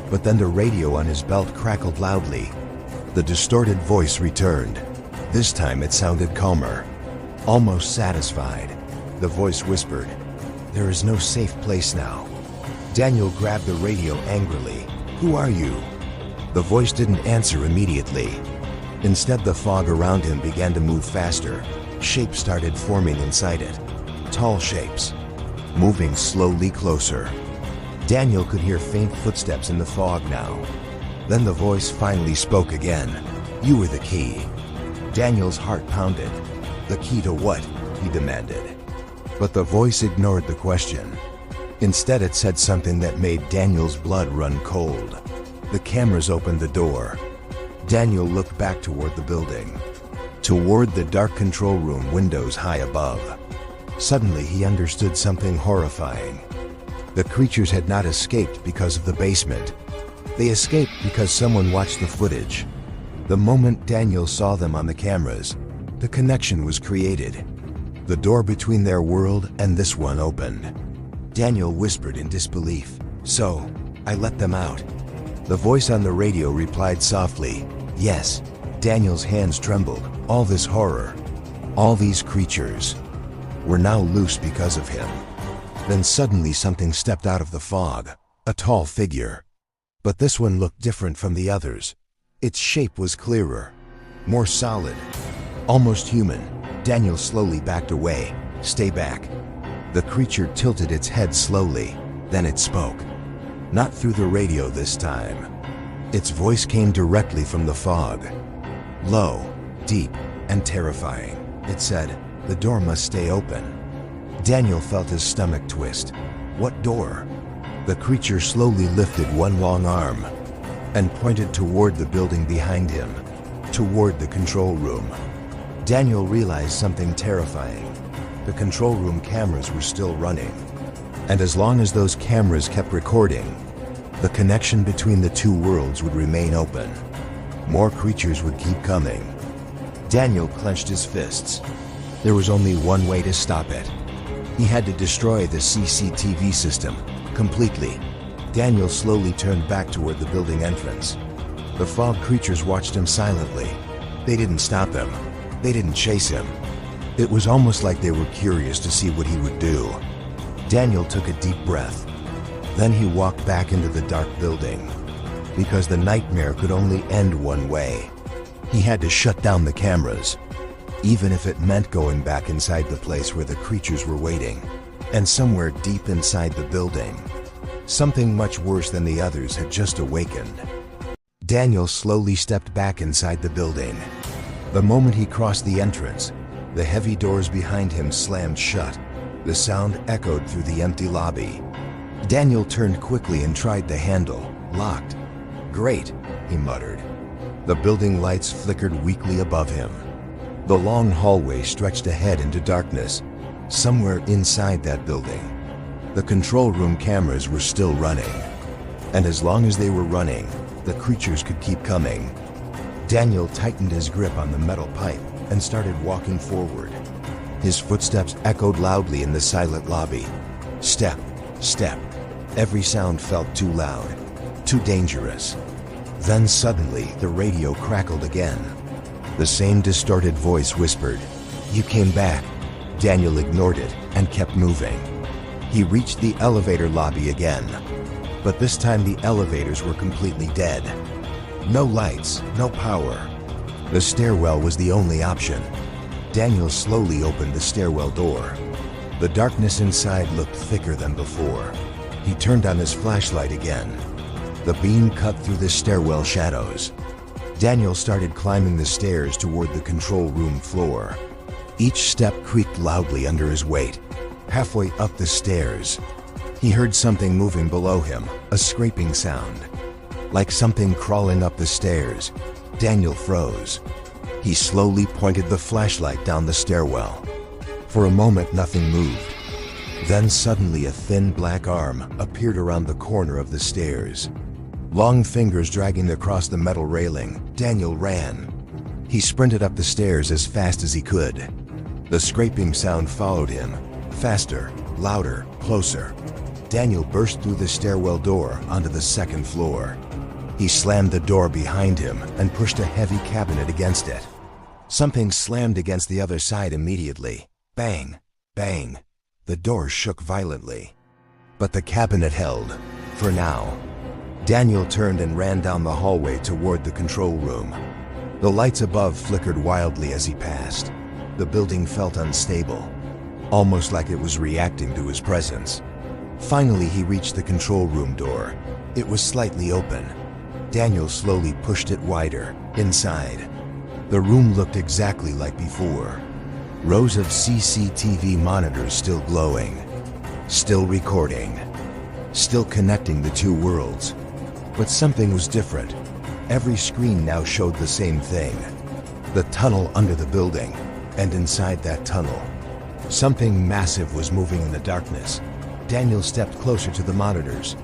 But then the radio on his belt crackled loudly. The distorted voice returned. This time it sounded calmer, almost satisfied. The voice whispered, "There is no safe place now." Daniel grabbed the radio angrily. "Who are you?" The voice didn't answer immediately. Instead, the fog around him began to move faster. Shapes started forming inside it. Tall shapes, moving slowly closer. Daniel could hear faint footsteps in the fog now. Then the voice finally spoke again. "You were the key." Daniel's heart pounded. "The key to what?" he demanded. But the voice ignored the question. Instead, it said something that made Daniel's blood run cold. The cameras opened the door. Daniel looked back toward the building, toward the dark control room windows high above. Suddenly, he understood something horrifying. The creatures had not escaped because of the basement. They escaped because someone watched the footage. The moment Daniel saw them on the cameras, the connection was created. The door between their world and this one opened. Daniel whispered in disbelief, "So, I let them out?" The voice on the radio replied softly, "Yes." Daniel's hands trembled. All this horror, all these creatures, were now loose because of him. Then suddenly something stepped out of the fog, a tall figure. But this one looked different from the others. Its shape was clearer, more solid, almost human. Daniel slowly backed away. "Stay back." The creature tilted its head slowly. Then it spoke. Not through the radio this time. Its voice came directly from the fog. Low, deep, and terrifying. It said, "The door must stay open." Daniel felt his stomach twist. What door? The creature slowly lifted one long arm and pointed toward the building behind him, toward the control room. Daniel realized something terrifying. The control room cameras were still running. And as long as those cameras kept recording, the connection between the two worlds would remain open. More creatures would keep coming. Daniel clenched his fists. There was only one way to stop it. He had to destroy the CCTV system completely. Daniel slowly turned back toward the building entrance. The fog creatures watched him silently. They didn't stop him. They didn't chase him. It was almost like they were curious to see what he would do. Daniel took a deep breath. Then he walked back into the dark building. Because the nightmare could only end one way. He had to shut down the cameras, even if it meant going back inside the place where the creatures were waiting. And somewhere deep inside the building, something much worse than the others had just awakened. Daniel slowly stepped back inside the building. The moment he crossed the entrance, the heavy doors behind him slammed shut. The sound echoed through the empty lobby. Daniel turned quickly and tried the handle. Locked. "Great," he muttered. The building lights flickered weakly above him. The long hallway stretched ahead into darkness. Somewhere inside that building, the control room cameras were still running. And as long as they were running, the creatures could keep coming. Daniel tightened his grip on the metal pipe and started walking forward. His footsteps echoed loudly in the silent lobby. Step, step. Every sound felt too loud, too dangerous. Then suddenly, the radio crackled again. The same distorted voice whispered, "You came back." Daniel ignored it and kept moving. He reached the elevator lobby again, but this time the elevators were completely dead. No lights, no power. The stairwell was the only option. Daniel slowly opened the stairwell door. The darkness inside looked thicker than before. He turned on his flashlight again. The beam cut through the stairwell shadows. Daniel started climbing the stairs toward the control room floor. Each step creaked loudly under his weight. Halfway up the stairs, he heard something moving below him, a scraping sound. Like something crawling up the stairs, Daniel froze. He slowly pointed the flashlight down the stairwell. For a moment, nothing moved. Then suddenly a thin black arm appeared around the corner of the stairs. Long fingers dragging across the metal railing, Daniel ran. He sprinted up the stairs as fast as he could. The scraping sound followed him, faster, louder, closer. Daniel burst through the stairwell door onto the second floor. He slammed the door behind him and pushed a heavy cabinet against it. Something slammed against the other side immediately. Bang, bang. The door shook violently. But the cabinet held, for now. Daniel turned and ran down the hallway toward the control room. The lights above flickered wildly as he passed. The building felt unstable, almost like it was reacting to his presence. Finally, he reached the control room door. It was slightly open. Daniel slowly pushed it wider, inside. The room looked exactly like before. Rows of CCTV monitors still glowing, still recording, still connecting the two worlds. But something was different. Every screen now showed the same thing. The tunnel under the building, and inside that tunnel, something massive was moving in the darkness. Daniel stepped closer to the monitors.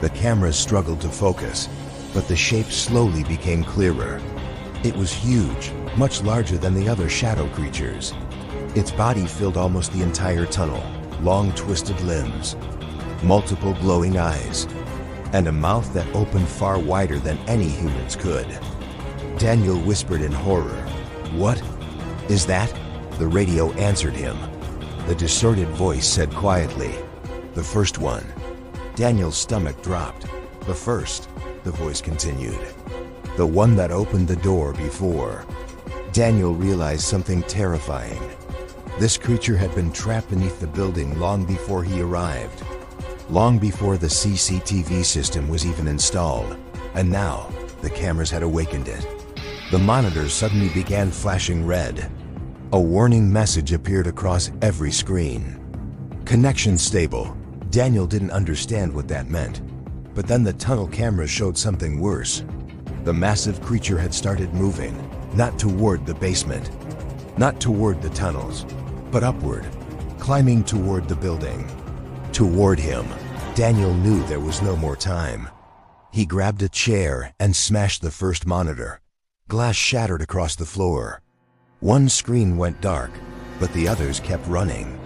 The cameras struggled to focus, but the shape slowly became clearer. It was huge, much larger than the other shadow creatures. Its body filled almost the entire tunnel, long twisted limbs, multiple glowing eyes, and a mouth that opened far wider than any humans could. Daniel whispered in horror, "What is that?" The radio answered him. The distorted voice said quietly, "The first one." Daniel's stomach dropped. "The first," the voice continued. "The one that opened the door before." Daniel realized something terrifying. This creature had been trapped beneath the building long before he arrived, long before the CCTV system was even installed, and now the cameras had awakened it. The monitors suddenly began flashing red. A warning message appeared across every screen. "Connection stable." Daniel didn't understand what that meant, but then the tunnel cameras showed something worse. The massive creature had started moving, not toward the basement, not toward the tunnels, but upward, climbing toward the building. Toward him. Daniel knew there was no more time. He grabbed a chair and smashed the first monitor. Glass shattered across the floor. One screen went dark, but the others kept running.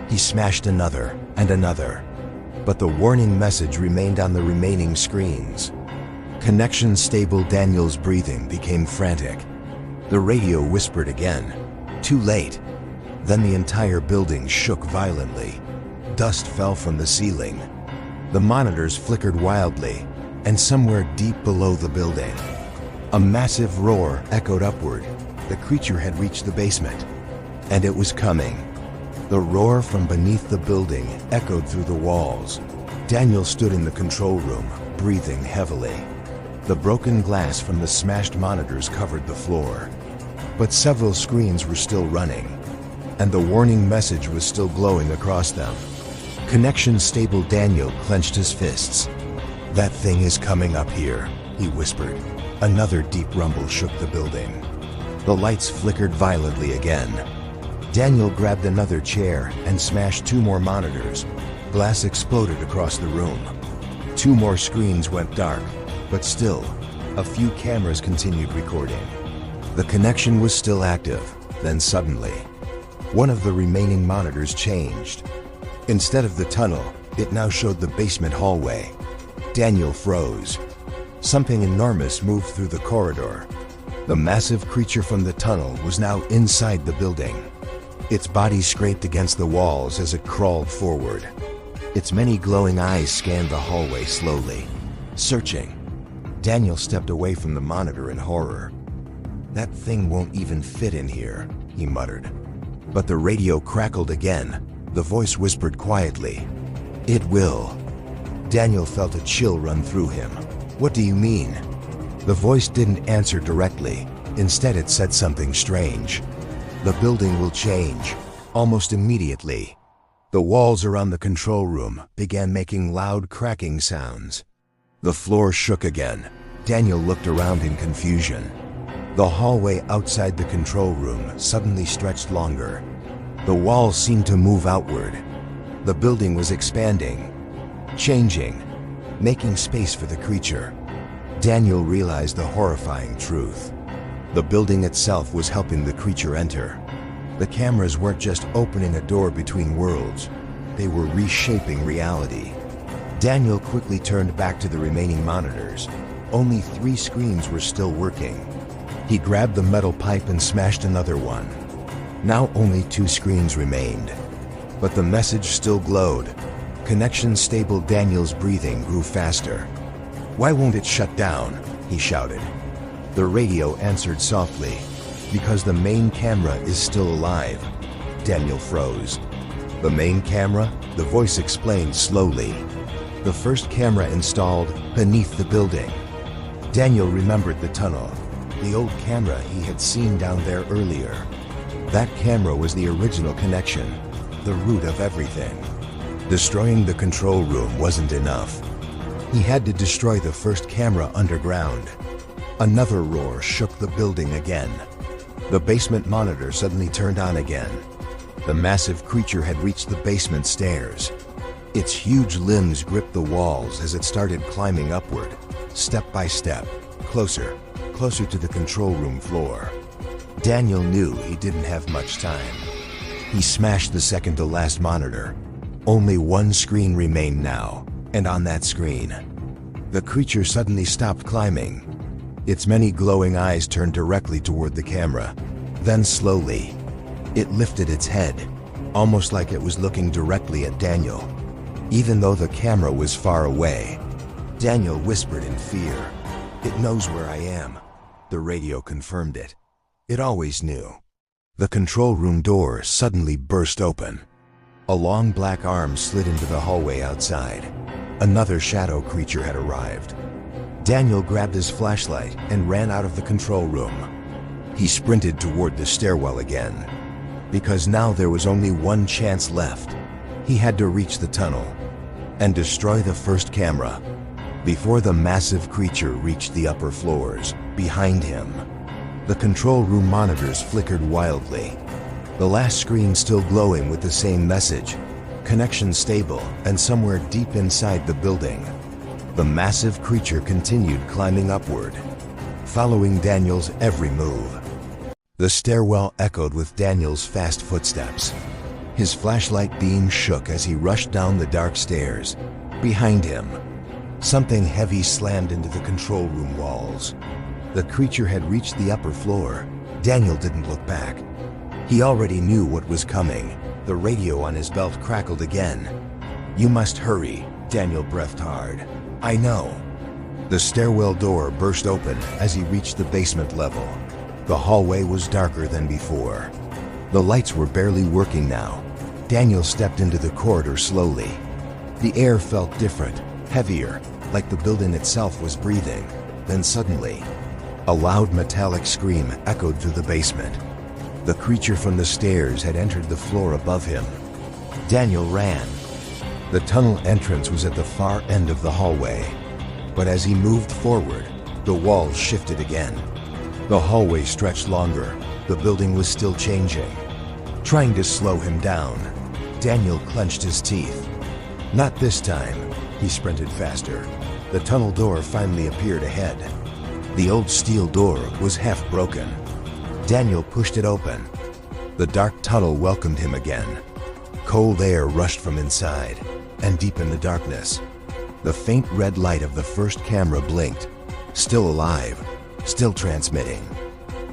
He smashed another and another, but the warning message remained on the remaining screens. Connection stable. Daniel's breathing became frantic. The radio whispered again, "Too late." Then the entire building shook violently. Dust fell from the ceiling. The monitors flickered wildly, and somewhere deep below the building, a massive roar echoed upward. The creature had reached the basement, and it was coming. The roar from beneath the building echoed through the walls. Daniel stood in the control room, breathing heavily. The broken glass from the smashed monitors covered the floor, but several screens were still running, and the warning message was still glowing across them. Connection stable. Daniel clenched his fists. "That thing is coming up here," he whispered. Another deep rumble shook the building. The lights flickered violently again. Daniel grabbed another chair and smashed two more monitors. Glass exploded across the room. Two more screens went dark, but still, A few cameras continued recording. The connection was still active. Then suddenly, one of the remaining monitors changed. Instead of the tunnel, it now showed the basement hallway. Daniel froze. Something enormous moved through the corridor. The massive creature from the tunnel was now inside the building. Its body scraped against the walls as it crawled forward. Its many glowing eyes scanned the hallway slowly, searching. Daniel stepped away from the monitor in horror. "That thing won't even fit in here," he muttered. But the radio crackled again. The voice whispered quietly, "It will." Daniel felt a chill run through him. "What do you mean?" The voice didn't answer directly. Instead, it said something strange. "The building will change, almost immediately." The walls around the control room began making loud cracking sounds. The floor shook again. Daniel looked around in confusion. The hallway outside the control room suddenly stretched longer. The walls seemed to move outward. The building was expanding, changing, making space for the creature. Daniel realized the horrifying truth. The building itself was helping the creature enter. The cameras weren't just opening a door between worlds. They were reshaping reality. Daniel quickly turned back to the remaining monitors. Only 3 screens were still working. He grabbed the metal pipe and smashed another one. Now only 2 screens remained. But the message still glowed. Connection stable. Daniel's breathing grew faster. "Why won't it shut down?" he shouted. The radio answered softly, "Because the main camera is still alive." Daniel froze. "The main camera?" The voice explained slowly. "The first camera installed beneath the building." Daniel remembered the tunnel, the old camera he had seen down there earlier. That camera was the original connection, the root of everything. Destroying the control room wasn't enough. He had to destroy the first camera underground. Another roar shook the building again. The basement monitor suddenly turned on again. The massive creature had reached the basement stairs. Its huge limbs gripped the walls as it started climbing upward, step by step, closer, closer to the control room floor. Daniel knew he didn't have much time. He smashed the second to last monitor. Only 1 screen remained now, and on that screen, the creature suddenly stopped climbing. Its many glowing eyes turned directly toward the camera. Then slowly, it lifted its head, almost like it was looking directly at Daniel. Even though the camera was far away, Daniel whispered in fear, "It knows where I am." The radio confirmed it. It always knew. The control room door suddenly burst open. A long black arm slid into the hallway outside. Another shadow creature had arrived. Daniel grabbed his flashlight and ran out of the control room. He sprinted toward the stairwell again, because now there was only one chance left. He had to reach the tunnel and destroy the first camera before the massive creature reached the upper floors behind him. The control room monitors flickered wildly, the last screen still glowing with the same message, "Connection stable," and somewhere deep inside the building, the massive creature continued climbing upward, following Daniel's every move. The stairwell echoed with Daniel's fast footsteps. His flashlight beam shook as he rushed down the dark stairs. Behind him, something heavy slammed into the control room walls. The creature had reached the upper floor. Daniel didn't look back. He already knew what was coming. The radio on his belt crackled again. "You must hurry," Daniel breathed hard. "I know." The stairwell door burst open as he reached the basement level. The hallway was darker than before. The lights were barely working now. Daniel stepped into the corridor slowly. The air felt different, heavier, like the building itself was breathing. Then suddenly, a loud metallic scream echoed through the basement. The creature from the stairs had entered the floor above him. Daniel ran. The tunnel entrance was at the far end of the hallway. But as he moved forward, the walls shifted again. The hallway stretched longer. The building was still changing. Trying to slow him down, Daniel clenched his teeth. Not this time. He sprinted faster. The tunnel door finally appeared ahead. The old steel door was half broken. Daniel pushed it open. The dark tunnel welcomed him again. Cold air rushed from inside, and deep in the darkness, the faint red light of the first camera blinked. Still alive, still transmitting.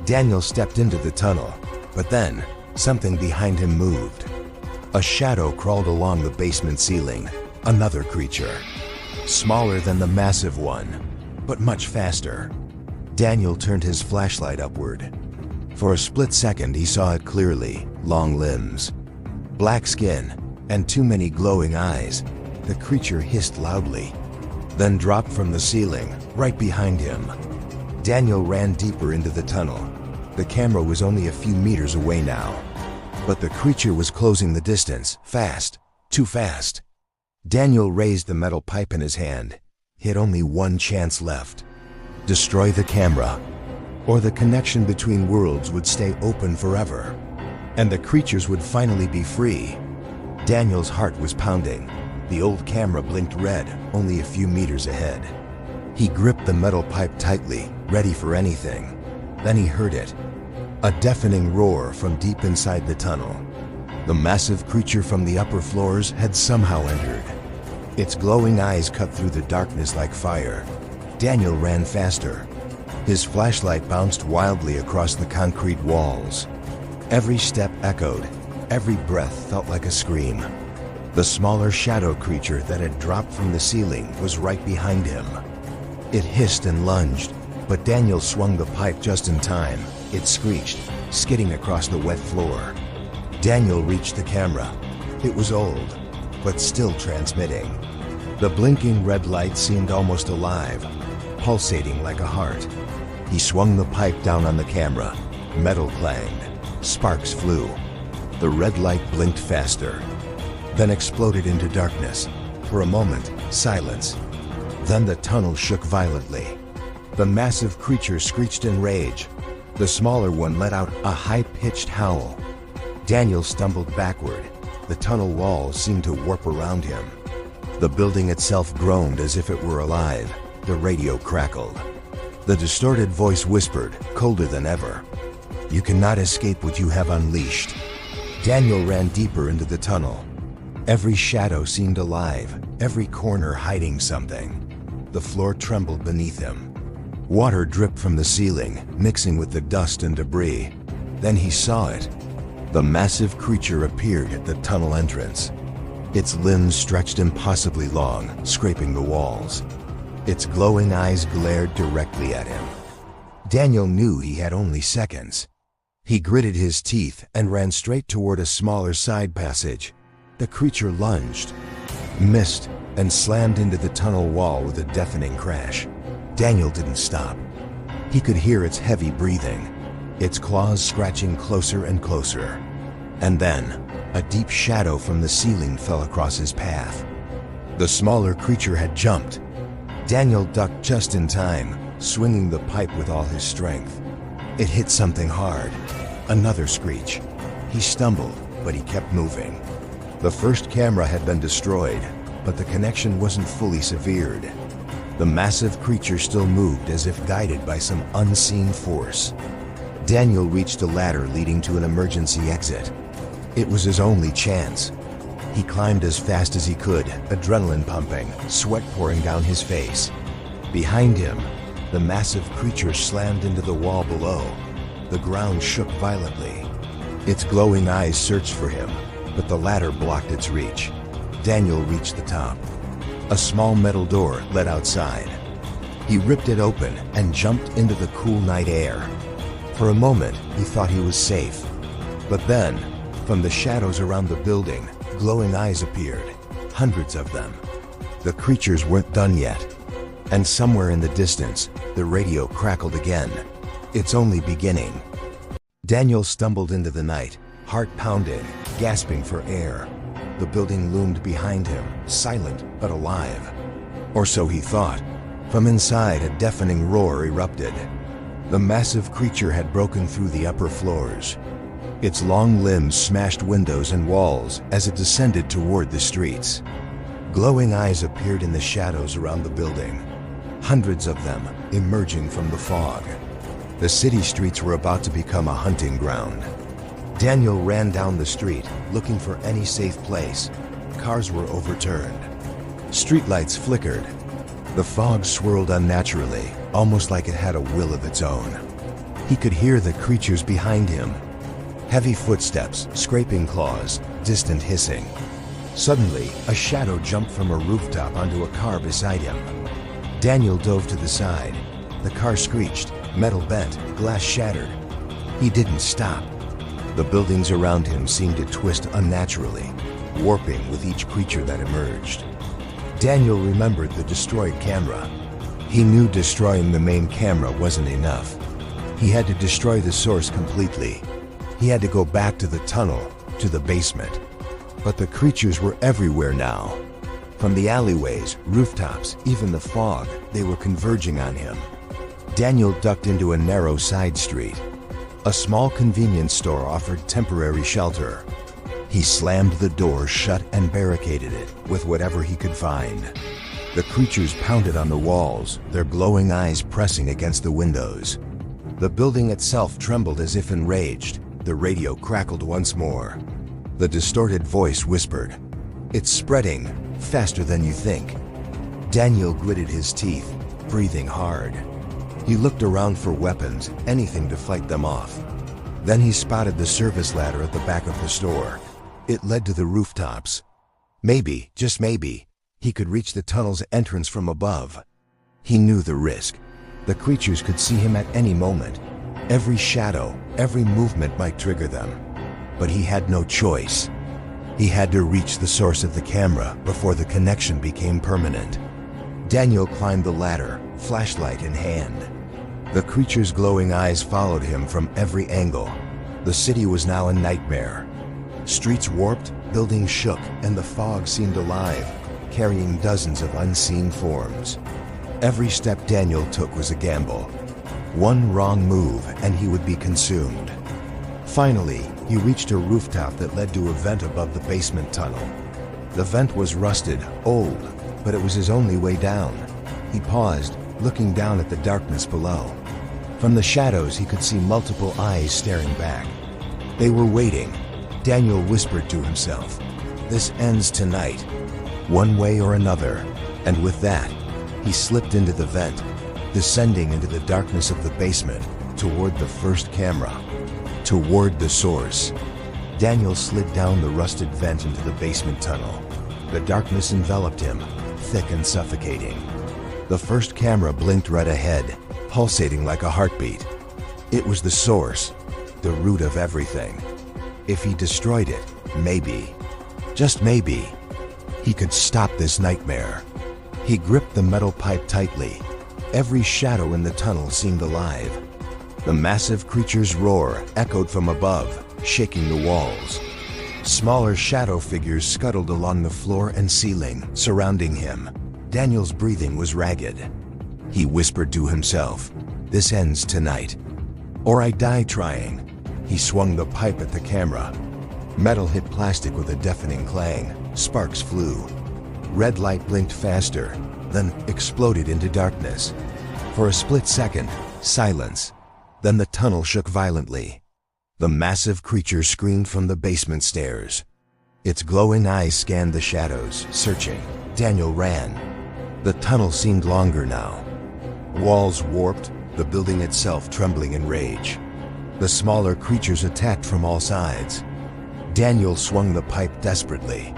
Daniel stepped into the tunnel, but then something behind him moved. A shadow crawled along the basement ceiling, another creature. Smaller than the massive one, but much faster. Daniel turned his flashlight upward. For a split second he saw it clearly, long limbs, black skin, and too many glowing eyes. The creature hissed loudly, then dropped from the ceiling, right behind him. Daniel ran deeper into the tunnel. The camera was only a few meters away now, but the creature was closing the distance, fast, too fast. Daniel raised the metal pipe in his hand. He had only one chance left. Destroy the camera, or the connection between worlds would stay open forever, and the creatures would finally be free. Daniel's heart was pounding. The old camera blinked red, only a few meters ahead. He gripped the metal pipe tightly, ready for anything. Then he heard it, a deafening roar from deep inside the tunnel. The massive creature from the upper floors had somehow entered. Its glowing eyes cut through the darkness like fire. Daniel ran faster. His flashlight bounced wildly across the concrete walls. Every step echoed. Every breath felt like a scream. The smaller shadow creature that had dropped from the ceiling was right behind him. It hissed and lunged, but Daniel swung the pipe just in time. It screeched, skidding across the wet floor. Daniel reached the camera. It was old, but still transmitting. The blinking red light seemed almost alive, pulsating like a heart. He swung the pipe down on the camera. Metal clanged. Sparks flew. The red light blinked faster, then exploded into darkness. For a moment, silence. Then the tunnel shook violently. The massive creature screeched in rage. The smaller one let out a high-pitched howl. Daniel stumbled backward. The tunnel walls seemed to warp around him. The building itself groaned as if it were alive. The radio crackled. The distorted voice whispered, colder than ever, "You cannot escape what you have unleashed." Daniel ran deeper into the tunnel. Every shadow seemed alive, every corner hiding something. The floor trembled beneath him. Water dripped from the ceiling, mixing with the dust and debris. Then he saw it. The massive creature appeared at the tunnel entrance. Its limbs stretched impossibly long, scraping the walls. Its glowing eyes glared directly at him. Daniel knew he had only seconds. He gritted his teeth and ran straight toward a smaller side passage. The creature lunged, missed, and slammed into the tunnel wall with a deafening crash. Daniel didn't stop. He could hear its heavy breathing, its claws scratching closer and closer. And then, a deep shadow from the ceiling fell across his path. The smaller creature had jumped. Daniel ducked just in time, swinging the pipe with all his strength. It hit something hard. Another screech. He stumbled, but he kept moving. The first camera had been destroyed, but the connection wasn't fully severed. The massive creature still moved as if guided by some unseen force. Daniel reached a ladder leading to an emergency exit. It was his only chance. He climbed as fast as he could, adrenaline pumping, sweat pouring down his face. Behind him, the massive creature slammed into the wall below. The ground shook violently. Its glowing eyes searched for him, but the ladder blocked its reach. Daniel reached the top. A small metal door led outside. He ripped it open and jumped into the cool night air. For a moment, he thought he was safe. But then, from the shadows around the building, glowing eyes appeared, hundreds of them. The creatures weren't done yet. And somewhere in the distance, the radio crackled again. It's only beginning. Daniel stumbled into the night, heart pounding, gasping for air. The building loomed behind him, silent but alive. Or so he thought. From inside, a deafening roar erupted. The massive creature had broken through the upper floors. Its long limbs smashed windows and walls as it descended toward the streets. Glowing eyes appeared in the shadows around the building. hundreds of them emerging from the fog. The city streets were about to become a hunting ground. Daniel ran down the street, looking for any safe place. Cars were overturned. Streetlights flickered. The fog swirled unnaturally, almost like it had a will of its own. He could hear the creatures behind him. Heavy footsteps, scraping claws, distant hissing. Suddenly, a shadow jumped from a rooftop onto a car beside him. Daniel dove to the side. The car screeched, metal bent, glass shattered. He didn't stop. The buildings around him seemed to twist unnaturally, warping with each creature that emerged. Daniel remembered the destroyed camera. He knew destroying the main camera wasn't enough. He had to destroy the source completely. He had to go back to the tunnel, to the basement. But the creatures were everywhere now. From the alleyways, rooftops, even the fog, they were converging on him. Daniel ducked into a narrow side street. A small convenience store offered temporary shelter. He slammed the door shut and barricaded it with whatever he could find. The creatures pounded on the walls, their glowing eyes pressing against the windows. The building itself trembled as if enraged. The radio crackled once more. The distorted voice whispered, "It's spreading, faster than you think." Daniel gritted his teeth, breathing hard. He looked around for weapons, anything to fight them off. Then he spotted the service ladder at the back of the store. It led to the rooftops. Maybe, just maybe, he could reach the tunnel's entrance from above. He knew the risk. The creatures could see him at any moment. Every shadow, every movement might trigger them. But he had no choice. He had to reach the source of the camera before the connection became permanent. Daniel climbed the ladder, flashlight in hand. The creature's glowing eyes followed him from every angle. The city was now a nightmare. Streets warped, buildings shook, and the fog seemed alive, carrying dozens of unseen forms. Every step Daniel took was a gamble. One wrong move and he would be consumed. Finally, he reached a rooftop that led to a vent above the basement tunnel. The vent was rusted, old, but it was his only way down. He paused, looking down at the darkness below. From the shadows, he could see multiple eyes staring back. They were waiting. Daniel whispered to himself, "This ends tonight, one way or another." And with that, he slipped into the vent, descending into the darkness of the basement, toward the first camera, toward the source. Daniel slid down the rusted vent into the basement tunnel. The darkness enveloped him, thick and suffocating. The first camera blinked right ahead, pulsating like a heartbeat. It was the source, the root of everything. If he destroyed it, maybe, just maybe, he could stop this nightmare. He gripped the metal pipe tightly. Every shadow in the tunnel seemed alive. The massive creature's roar echoed from above, shaking the walls. Smaller shadow figures scuttled along the floor and ceiling, surrounding him. Daniel's breathing was ragged. He whispered to himself, "This ends tonight, or I die trying." He swung the pipe at the camera. Metal hit plastic with a deafening clang. Sparks flew. Red light blinked faster, then exploded into darkness. For a split second, silence. Then the tunnel shook violently. The massive creature screamed from the basement stairs. Its glowing eyes scanned the shadows, searching. Daniel ran. The tunnel seemed longer now. Walls warped, the building itself trembling in rage. The smaller creatures attacked from all sides. Daniel swung the pipe desperately.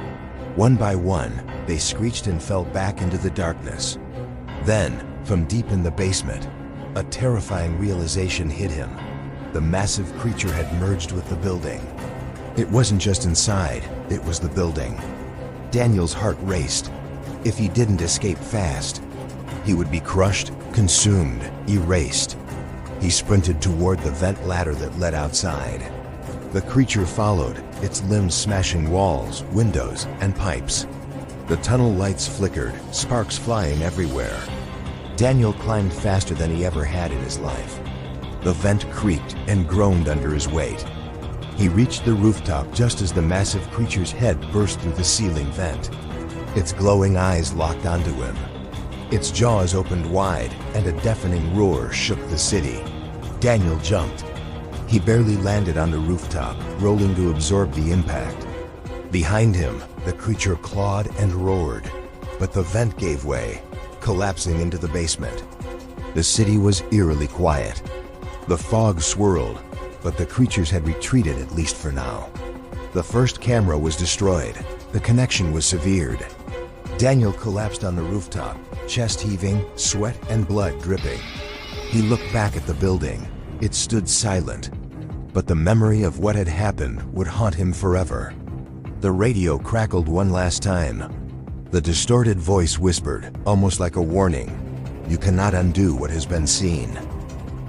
One by one, they screeched and fell back into the darkness. Then, from deep in the basement, a terrifying realization hit him. The massive creature had merged with the building. It wasn't just inside, it was the building. Daniel's heart raced. If he didn't escape fast, he would be crushed, consumed, erased. He sprinted toward the vent ladder that led outside. The creature followed, its limbs smashing walls, windows, and pipes. The tunnel lights flickered, sparks flying everywhere. Daniel climbed faster than he ever had in his life. The vent creaked and groaned under his weight. He reached the rooftop just as the massive creature's head burst through the ceiling vent. Its glowing eyes locked onto him. Its jaws opened wide, and a deafening roar shook the city. Daniel jumped. He barely landed on the rooftop, rolling to absorb the impact. Behind him, the creature clawed and roared, but the vent gave way, collapsing into the basement. The city was eerily quiet. The fog swirled, but the creatures had retreated, at least for now. The first camera was destroyed. The connection was severed. Daniel collapsed on the rooftop, chest heaving, sweat and blood dripping. He looked back at the building. It stood silent, but the memory of what had happened would haunt him forever. The radio crackled one last time. The distorted voice whispered, almost like a warning, "You cannot undo what has been seen."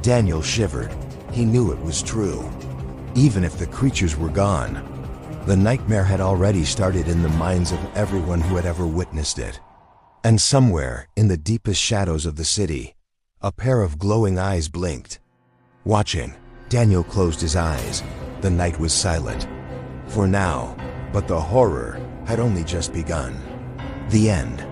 Daniel shivered. He knew it was true. Even if the creatures were gone, the nightmare had already started in the minds of everyone who had ever witnessed it. And somewhere, in the deepest shadows of the city, a pair of glowing eyes blinked. Watching, Daniel closed his eyes. The night was silent. For now, but the horror had only just begun. The end.